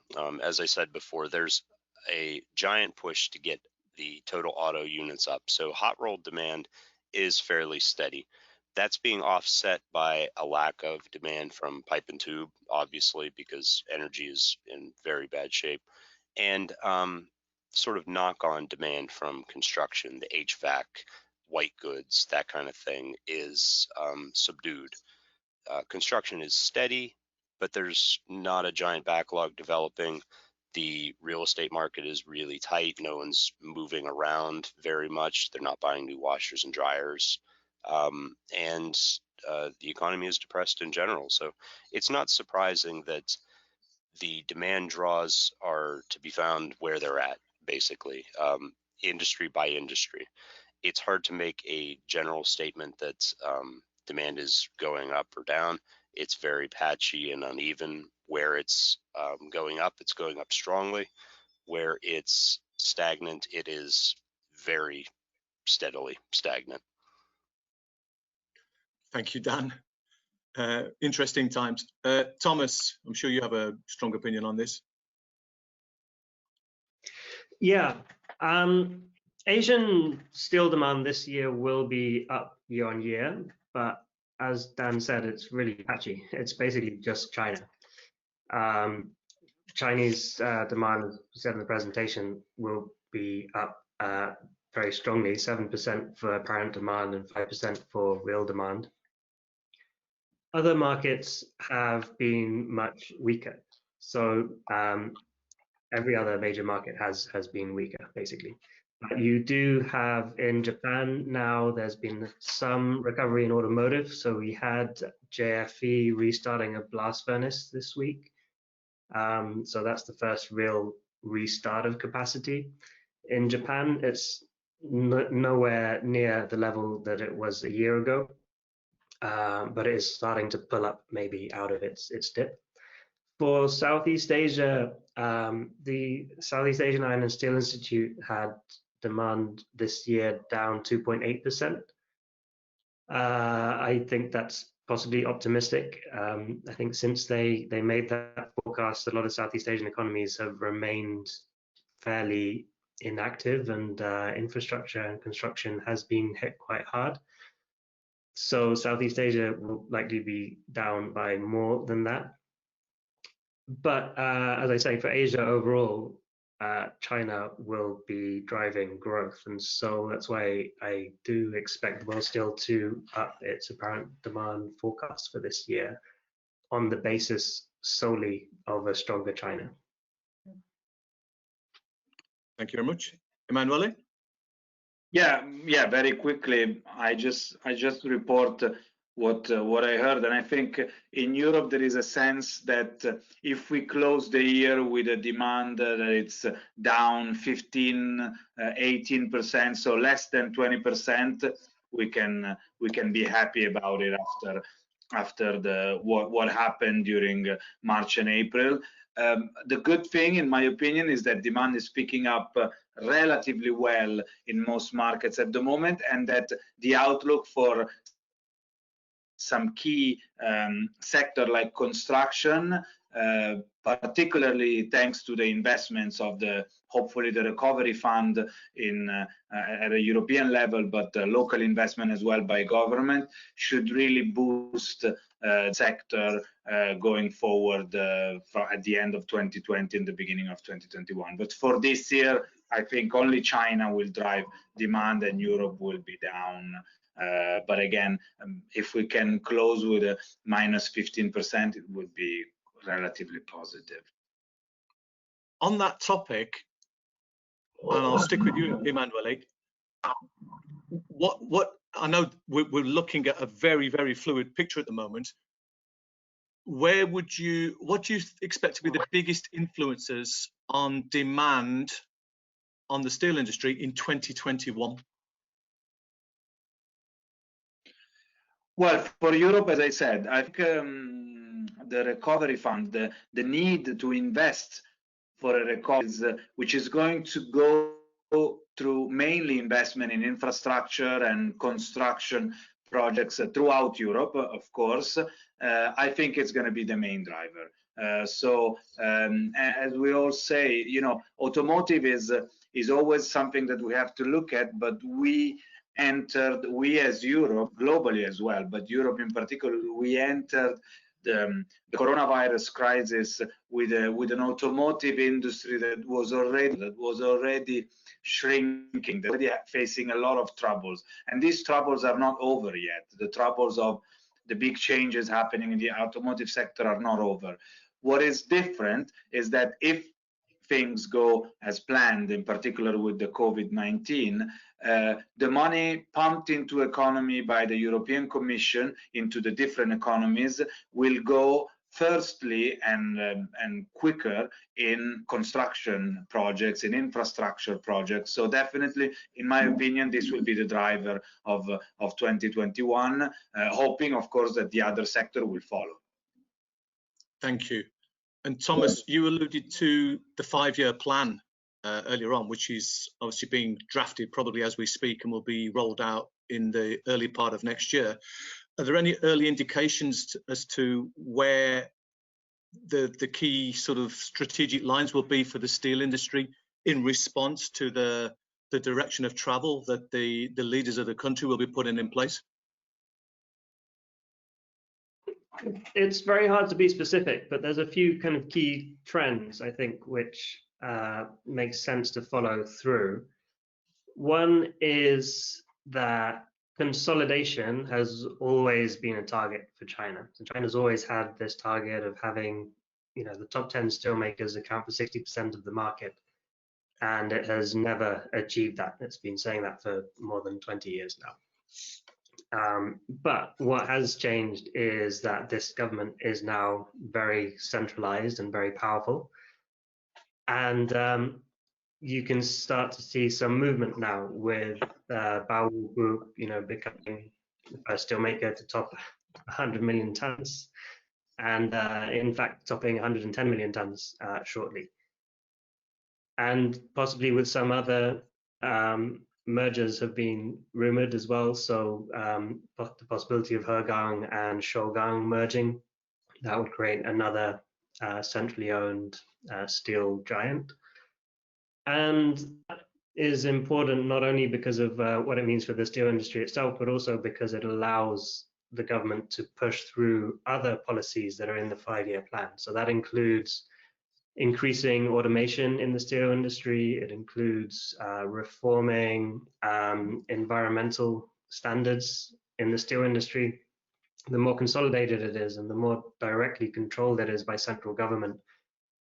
As I said before, there's a giant push to get the total auto units up. So hot rolled demand is fairly steady. That's being offset by a lack of demand from pipe and tube, obviously, because energy is in very bad shape, and sort of knock-on demand from construction, the HVAC, white goods, that kind of thing is subdued. Construction is steady, but there's not a giant backlog developing. The real estate market is really tight. No one's moving around very much. They're not buying new washers and dryers. And the economy is depressed in general. So it's not surprising that the demand draws are to be found where they're at, basically, industry by industry. It's hard to make a general statement that demand is going up or down. It's very patchy and uneven. Where it's going up, it's going up strongly. Where it's stagnant, it is very steadily stagnant. Thank you, Dan. Interesting times. Thomas, I'm sure you have a strong opinion on this. Yeah, Asian steel demand this year will be up year on year, but as Dan said, it's really patchy. It's basically just China. Chinese demand, as we said in the presentation, will be up very strongly, 7% for apparent demand and 5% for real demand. Other markets have been much weaker. So every other major market has been weaker, basically. But you do have in Japan now, there's been some recovery in automotive. So we had JFE restarting a blast furnace this week. So that's the first real restart of capacity. In Japan, it's nowhere near the level that it was a year ago, but it is starting to pull up maybe out of its dip. For Southeast Asia, the Southeast Asian Iron and Steel Institute had demand this year down 2.8%. I think that's possibly optimistic. I think since they made that forecast, a lot of Southeast Asian economies have remained fairly inactive, and infrastructure and construction has been hit quite hard. So Southeast Asia will likely be down by more than that. But as I say, for Asia overall, China will be driving growth, and so that's why I do expect World Steel to up its apparent demand forecast for this year on the basis solely of a stronger China. Thank you very much. Emanuele? Yeah, very quickly. I just report what I heard, and I think in Europe there is a sense that if we close the year with a demand that it's down 15, 18%, so less than 20%, we can be happy about it after the what happened during March and April. The good thing, in my opinion, is that demand is picking up relatively well in most markets at the moment, and that the outlook for some key sector like construction, particularly thanks to the investments of hopefully the recovery fund at a European level, but local investment as well by government, should really boost sector going forward at the end of 2020 and the beginning of 2021. But for this year, I think only China will drive demand and Europe will be down. But again, if we can close with a minus 15%, it would be relatively positive. On that topic, and I'll stick with you, Emanuele, what I know we're looking at a very, very fluid picture at the moment. What do you expect to be the biggest influences on demand on the steel industry in 2021? Well, for Europe, as I said, I think the recovery fund, the need to invest for a recovery, which is going to go through mainly investment in infrastructure and construction projects throughout Europe, of course, I think it's going to be the main driver. So as we all say, automotive is always something that we have to look at, but we as Europe, globally as well, but Europe in particular, we entered the coronavirus crisis with an automotive industry that was already shrinking, that already facing a lot of troubles, and these troubles are not over yet. The troubles of the big changes happening in the automotive sector are not over. What is different is that if things go as planned, in particular with the COVID-19, the money pumped into economy by the European Commission into the different economies will go firstly and quicker in construction projects, in infrastructure projects. So definitely, in my opinion, this will be the driver of 2021, hoping, of course, that the other sector will follow. Thank you. And Thomas, you alluded to the 5-year plan earlier on, which is obviously being drafted probably as we speak and will be rolled out in the early part of next year. Are there any early indications as to where the key sort of strategic lines will be for the steel industry in response to the direction of travel that the leaders of the country will be putting in place? It's very hard to be specific, but there's a few kind of key trends, I think, which makes sense to follow through. One is that consolidation has always been a target for China. So China's always had this target of having, the top 10 steelmakers account for 60% of the market, and it has never achieved that. It's been saying that for more than 20 years now. But what has changed is that this government is now very centralized and very powerful. And you can start to see some movement now with Baowu Group, becoming the first steelmaker to top 100 million tons, and in fact topping 110 million tons shortly. And possibly with some other mergers have been rumored as well, so the possibility of Hegang and Shougang merging, that would create another centrally owned steel giant. And that is important not only because of what it means for the steel industry itself, but also because it allows the government to push through other policies that are in the 5-year plan. So that includes increasing automation in the steel industry. It includes reforming environmental standards in the steel industry. The more consolidated it is and the more directly controlled it is by central government,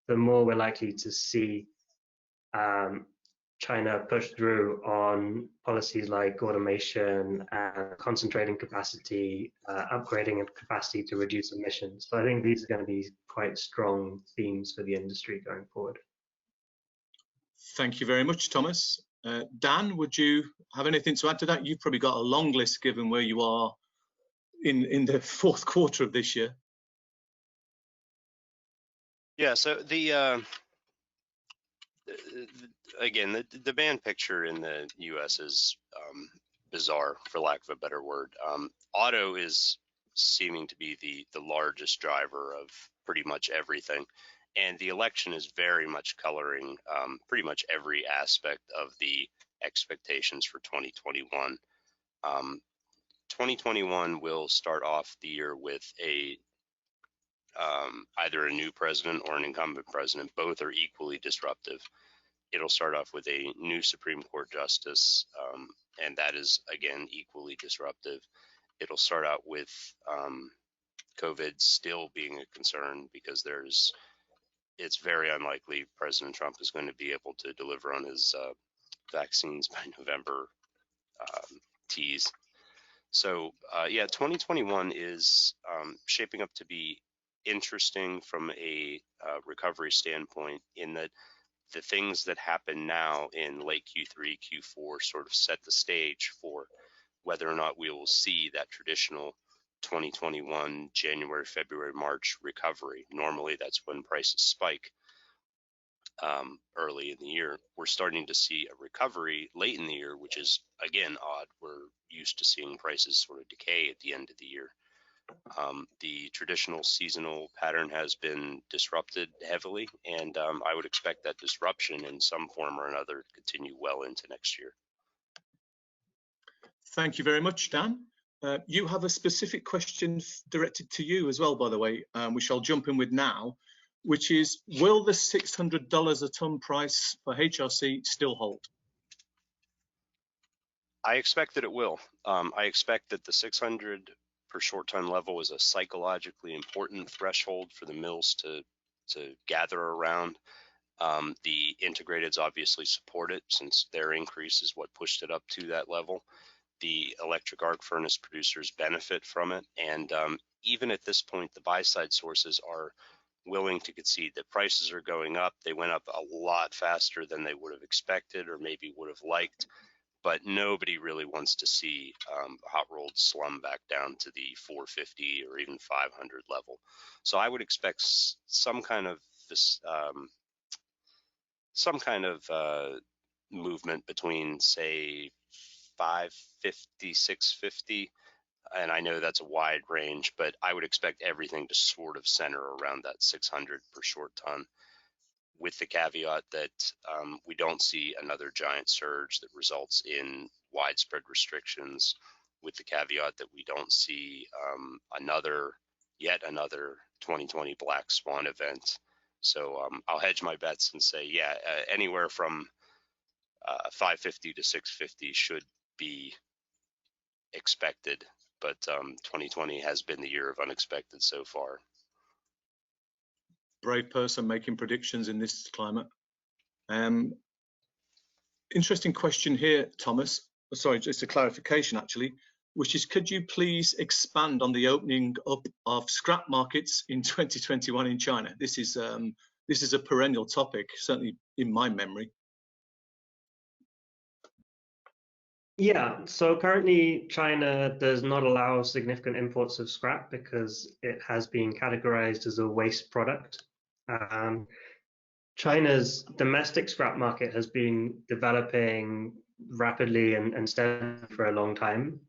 the more we're likely to see China pushed through on policies like automation and concentrating capacity, upgrading capacity to reduce emissions. So I think these are going to be quite strong themes for the industry going forward. Thank you very much, Thomas. Dan, would you have anything to add to that? You've probably got a long list given where you are in the fourth quarter of this year. Yeah, so again, the demand picture in the U.S. is bizarre, for lack of a better word. Auto is seeming to be the largest driver of pretty much everything, and the election is very much coloring pretty much every aspect of the expectations for 2021. 2021 will start off the year with either a new president or an incumbent president. Both are equally disruptive. It'll start off with a new Supreme Court justice, and that is, again, equally disruptive. It'll start out with COVID still being a concern because it's very unlikely President Trump is going to be able to deliver on his vaccines by November tease. So yeah, 2021 is shaping up to be interesting from a recovery standpoint, in that the things that happen now in late Q3, Q4 sort of set the stage for whether or not we will see that traditional 2021 January, February, March recovery. Normally that's when prices spike early in the year. We're starting to see a recovery late in the year, which is, again, odd. We're used to seeing prices sort of decay at the end of the year. The traditional seasonal pattern has been disrupted heavily, and I would expect that disruption in some form or another to continue well into next year. Thank you very much, Dan. You have a specific question directed to you as well, by the way, which I'll jump in with now, which is, will the $600 a ton price for HRC still hold? I expect that it will. I expect that the 600 per short ton level is a psychologically important threshold for the mills to gather around. The integrateds obviously support it, since their increase is what pushed it up to that level. The electric arc furnace producers benefit from it, and even at this point, the buy side sources are willing to concede that prices are going up. They went up a lot faster than they would have expected or maybe would have liked, but nobody really wants to see hot rolled slum back down to the 450 or even 500 level. So I would expect some kind of movement between, say, 550, 650, and I know that's a wide range, but I would expect everything to sort of center around that 600 per short ton, with the caveat that we don't see another giant surge that results in widespread restrictions, with the caveat that we don't see yet another 2020 black swan event. So I'll hedge my bets and say, yeah, anywhere from 550 to 650 should be expected, but 2020 has been the year of unexpected so far. Brave person making predictions in this climate. Interesting question here, Thomas. Sorry, just a clarification actually, which is, could you please expand on the opening up of scrap markets in 2021 in China? This is a perennial topic, certainly in my memory. Yeah, so currently China does not allow significant imports of scrap because it has been categorized as a waste product. China's domestic scrap market has been developing rapidly and steadily for a long time,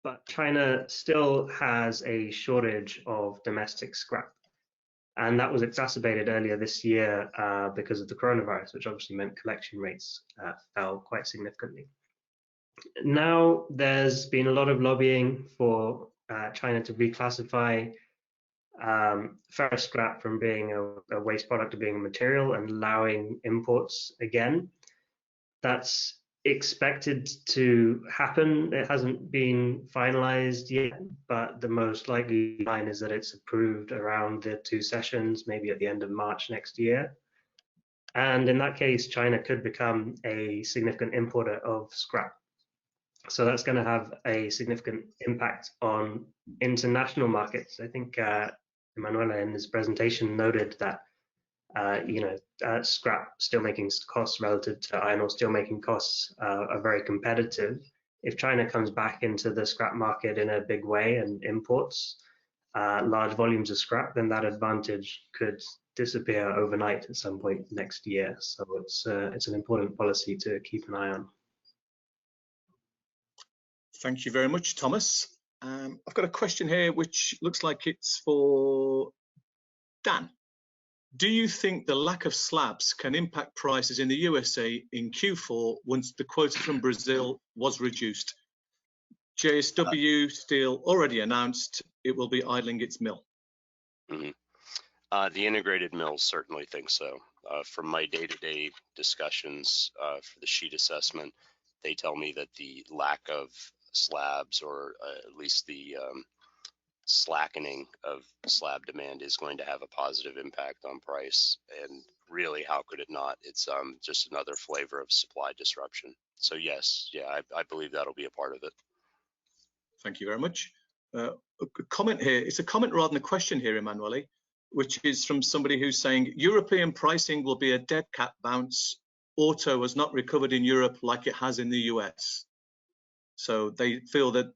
but China still has a shortage of domestic scrap. And that was exacerbated earlier this year because of the coronavirus, which obviously meant collection rates fell quite significantly. Now there's been a lot of lobbying for China to reclassify ferrous scrap from being a waste product to being a material and allowing imports again. That's expected to happen. It hasn't been finalized yet, but the most likely line is that it's approved around the 2 sessions, maybe at the end of March next year. And in that case, China could become a significant importer of scrap. So that's going to have a significant impact on international markets. I think Emanuele in his presentation noted that scrap steelmaking costs relative to iron ore steelmaking costs are very competitive. If China comes back into the scrap market in a big way and imports large volumes of scrap, then that advantage could disappear overnight at some point next year. So it's an important policy to keep an eye on. Thank you very much, Thomas. I've got a question here which looks like it's for Dan. Do you think the lack of slabs can impact prices in the USA in Q4 once the quota from Brazil was reduced? JSW Steel already announced it will be idling its mill. The integrated mills certainly think so. From my day-to-day discussions for the sheet assessment, they tell me that the lack of slabs, or at least the slackening of slab demand, is going to have a positive impact on price. And really, how could it not? It's just another flavor of supply disruption. So yes, yeah, I believe that'll be a part of it. Thank you very much. A comment here. It's a comment rather than a question here, Emanuele, which is from somebody who's saying European pricing will be a dead cat bounce. Auto has not recovered in Europe like it has in the US. So they feel that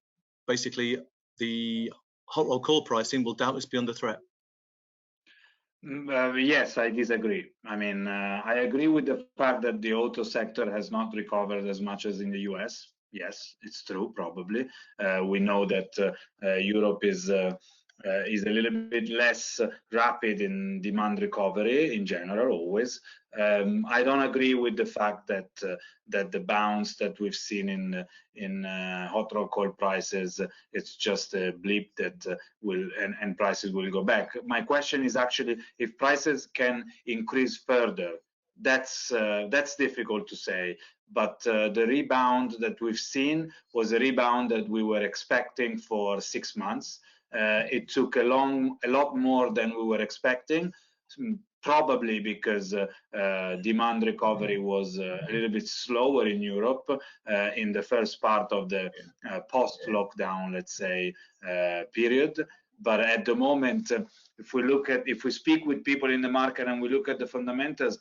basically the hot rolled coil pricing will doubtless be under threat. Yes, I disagree. I mean, I agree with the fact that the auto sector has not recovered as much as in the US. Yes, it's true, probably. We know that Europe is a little bit less rapid in demand recovery in general, always. I don't agree with the fact that that the bounce that we've seen in hot rolled coil prices, it's just a blip that will and prices will go back. My question is actually if prices can increase further. That's difficult to say, but the rebound that we've seen was a rebound that we were expecting for 6 months. It took a lot more than we were expecting, probably because demand recovery was a little bit slower in Europe in the first part of the post-lockdown, let's say, period. But at the moment, if we speak with people in the market and we look at the fundamentals,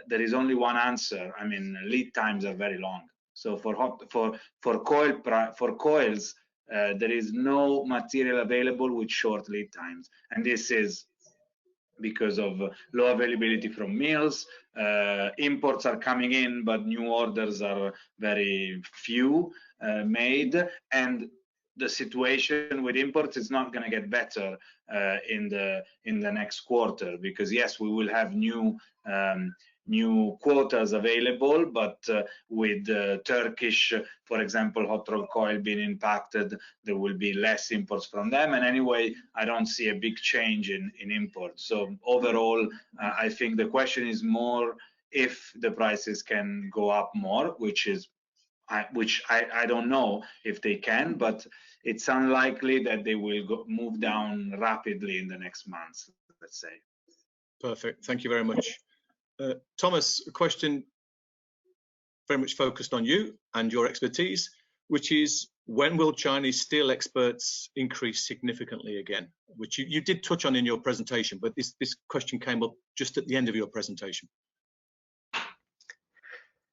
there is only one answer. I mean, lead times are very long. So for coils, there is no material available with short lead times, and this is because of low availability from mills. Imports are coming in, but new orders are very few made, and the situation with imports is not going to get better in the next quarter, because yes, we will have new quotas available, but with Turkish, for example, hot rolled coil being impacted, there will be less imports from them. And anyway, I don't see a big change in imports. So overall, I think the question is more if the prices can go up more, which I don't know if they can, but it's unlikely that they will move down rapidly in the next months, let's say. Perfect. Thank you very much. Thomas, a question very much focused on you and your expertise, which is when will Chinese steel exports increase significantly again? Which you did touch on in your presentation, but this question came up just at the end of your presentation.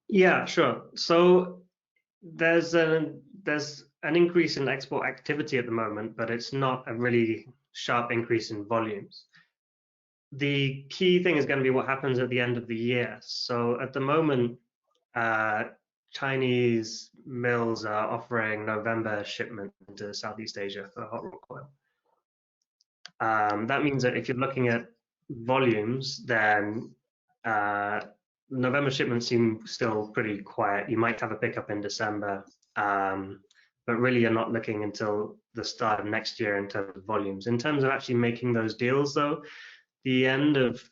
Yeah, sure. So there's an increase in export activity at the moment, but it's not a really sharp increase in volumes. The key thing is going to be what happens at the end of the year. So at the moment, Chinese mills are offering November shipment into Southeast Asia for hot rolled coil. That means that if you're looking at volumes, then November shipments seem still pretty quiet. You might have a pickup in December, but really you're not looking until the start of next year in terms of volumes. In terms of actually making those deals, though, the end of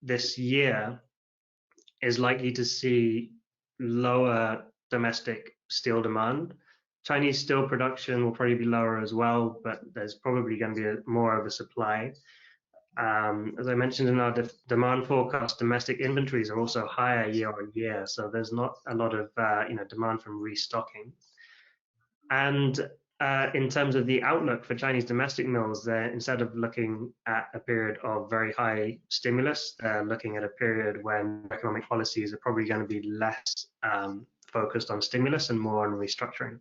this year is likely to see lower domestic steel demand. Chinese steel production will probably be lower as well, but there's probably going to be more of a supply. As I mentioned in our demand forecast, domestic inventories are also higher year on year, so there's not a lot of demand from restocking. And in terms of the outlook for Chinese domestic mills, they're, instead of looking at a period of very high stimulus, they're looking at a period when economic policies are probably going to be less focused on stimulus and more on restructuring.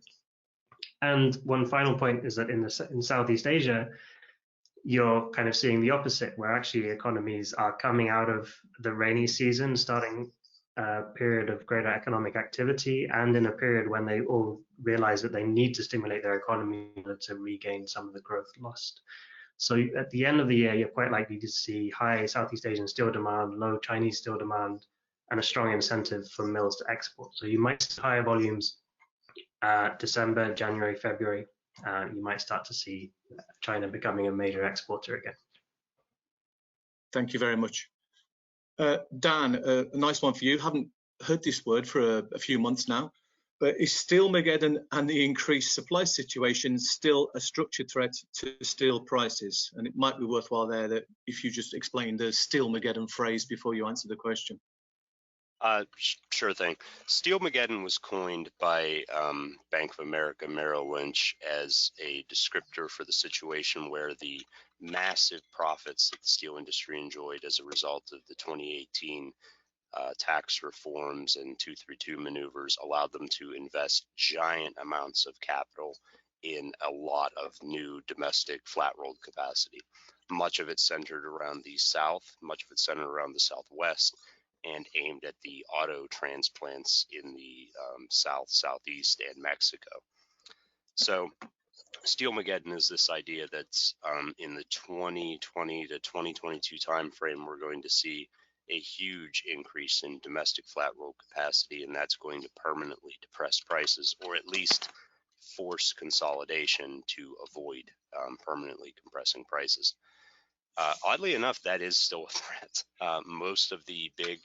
And one final point is that in Southeast Asia, you're kind of seeing the opposite, where actually economies are coming out of the rainy season, starting a period of greater economic activity, and in a period when they all realize that they need to stimulate their economy in order to regain some of the growth lost. So at the end of the year, you're quite likely to see high Southeast Asian steel demand, low Chinese steel demand, and a strong incentive for mills to export. So you might see higher volumes December, January, February. You might start to see China becoming a major exporter again. Thank you very much. Dan, a nice one for you. Haven't heard this word for a few months now, but is Steelmageddon and the increased supply situation still a structured threat to steel prices? And it might be worthwhile there that if you just explain the Steelmageddon phrase before you answer the question. Sure thing. Steelmageddon was coined by Bank of America Merrill Lynch as a descriptor for the situation where the massive profits that the steel industry enjoyed as a result of the 2018 tax reforms and 232 maneuvers allowed them to invest giant amounts of capital in a lot of new domestic flat rolled capacity. Much of it centered around the South, much of it centered around the Southwest, and aimed at the auto transplants in the South, Southeast, and Mexico. So Steelmageddon is this idea that's in the 2020 to 2022 timeframe, we're going to see a huge increase in domestic flat roll capacity, and that's going to permanently depress prices, or at least force consolidation to avoid permanently compressing prices. Oddly enough, that is still a threat. Most of the big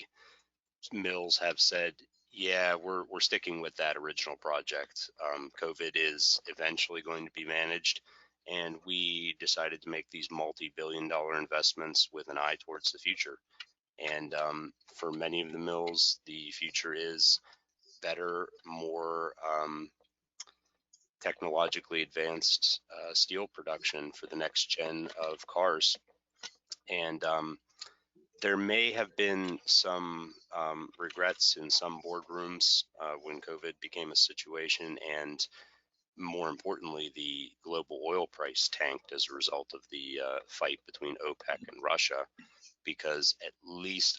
mills have said, yeah, we're sticking with that original project. COVID is eventually going to be managed, and we decided to make these multi-billion-dollar investments with an eye towards the future. And for many of the mills, the future is better, more technologically advanced steel production for the next gen of cars. And there may have been some regrets in some boardrooms when COVID became a situation, and more importantly, the global oil price tanked as a result of the fight between OPEC and Russia, because at least,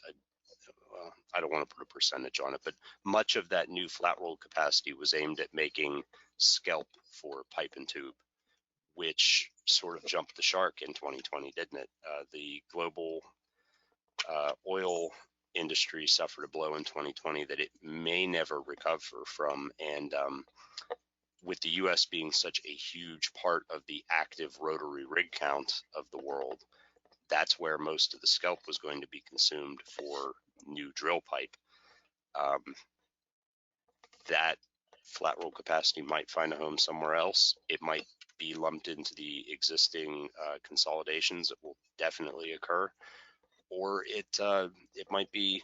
well, I don't want to put a percentage on it, but much of that new flat roll capacity was aimed at making scalp for pipe and tube, which sort of jumped the shark in 2020, didn't it? The global oil industry suffered a blow in 2020 that it may never recover from, and with the U.S. being such a huge part of the active rotary rig count of the world, that's where most of the scalp was going to be consumed for new drill pipe. That flat roll capacity might find a home somewhere else. It might be lumped into the existing consolidations that will definitely occur, or it might be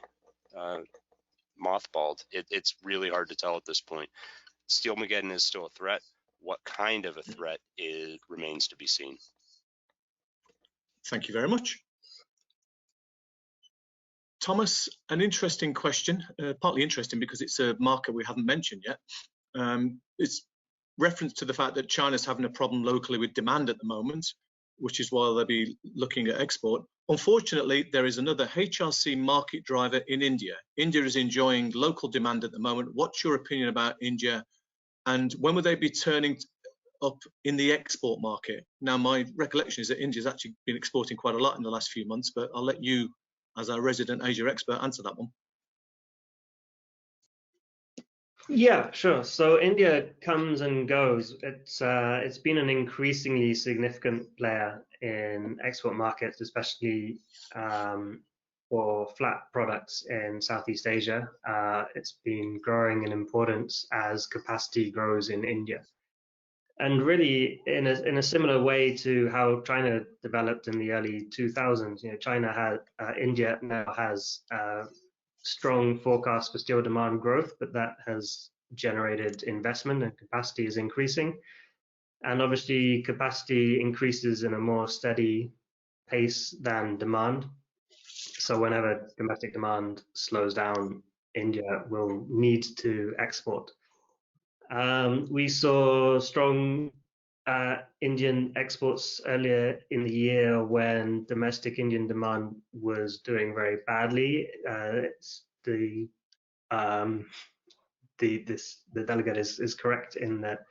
mothballed. It's really hard to tell at this point. Steelmageddon is still a threat. What kind of a threat remains to be seen. Thank you very much. Thomas, an interesting question, partly interesting because it's a market we haven't mentioned yet. It's reference to the fact that China's having a problem locally with demand at the moment, which is why they'll be looking at export. Unfortunately, there is another HRC market driver in India. India is enjoying local demand at the moment. What's your opinion about India, and when will they be turning up in the export market? Now, my recollection is that India's actually been exporting quite a lot in the last few months, but I'll let you, as our resident Asia expert, answer that one. Yeah, sure. So India comes and goes. It's been an increasingly significant player in export markets, especially for flat products in Southeast Asia. It's been growing in importance as capacity grows in India. And really, in a similar way to how China developed in the early 2000s, China had India now has strong forecast for steel demand growth, but that has generated investment and capacity is increasing. And obviously, capacity increases in a more steady pace than demand. So whenever domestic demand slows down, India will need to export. We saw strong Indian exports earlier in the year when domestic Indian demand was doing very badly. The delegate is correct in that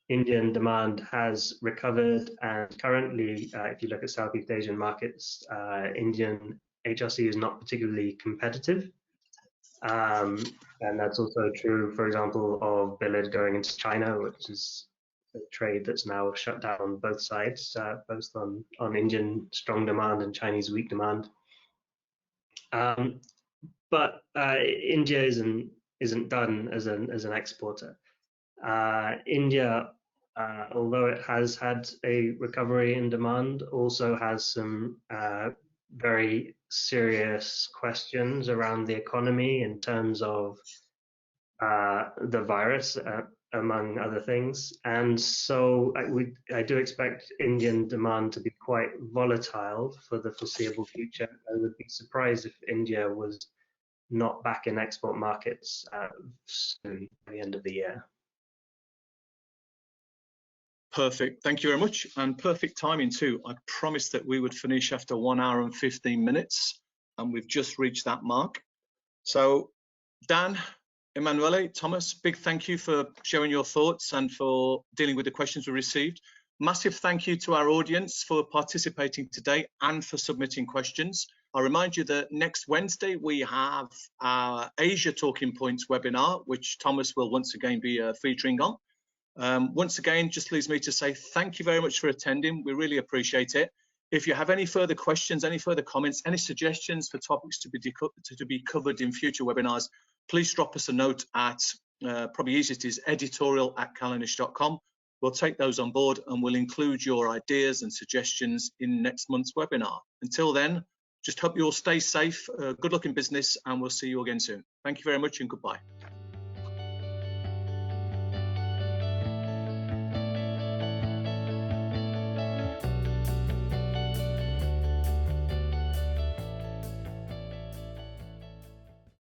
Indian demand has recovered, and currently, if you look at Southeast Asian markets, Indian HRC is not particularly competitive. And that's also true, for example, of billet going into China, which is a trade that's now shut down on both sides, both on Indian strong demand and Chinese weak demand. But India isn't done as an exporter. India, although it has had a recovery in demand, also has some very serious questions around the economy in terms of the virus, among other things. And so I do expect Indian demand to be quite volatile for the foreseeable future. I would be surprised if India was not back in export markets soon, at the end of the year. Perfect. Thank you very much, and perfect timing too. I promised that we would finish after 1 hour and 15 minutes, and we've just reached that mark. So, Dan, Emanuele, Thomas, big thank you for sharing your thoughts and for dealing with the questions we received. Massive thank you to our audience for participating today and for submitting questions. I'll remind you that next Wednesday we have our Asia Talking Points webinar, which Thomas will once again be featuring on. Once again, just leaves me to say thank you very much for attending. We really appreciate it. If you have any further questions, any further comments, any suggestions for topics to be covered in future webinars, please drop us a note at, probably easiest is editorial@kallanish.com. We'll take those on board and we'll include your ideas and suggestions in next month's webinar. Until then, just hope you all stay safe, good luck in business, and we'll see you again soon. Thank you very much and goodbye.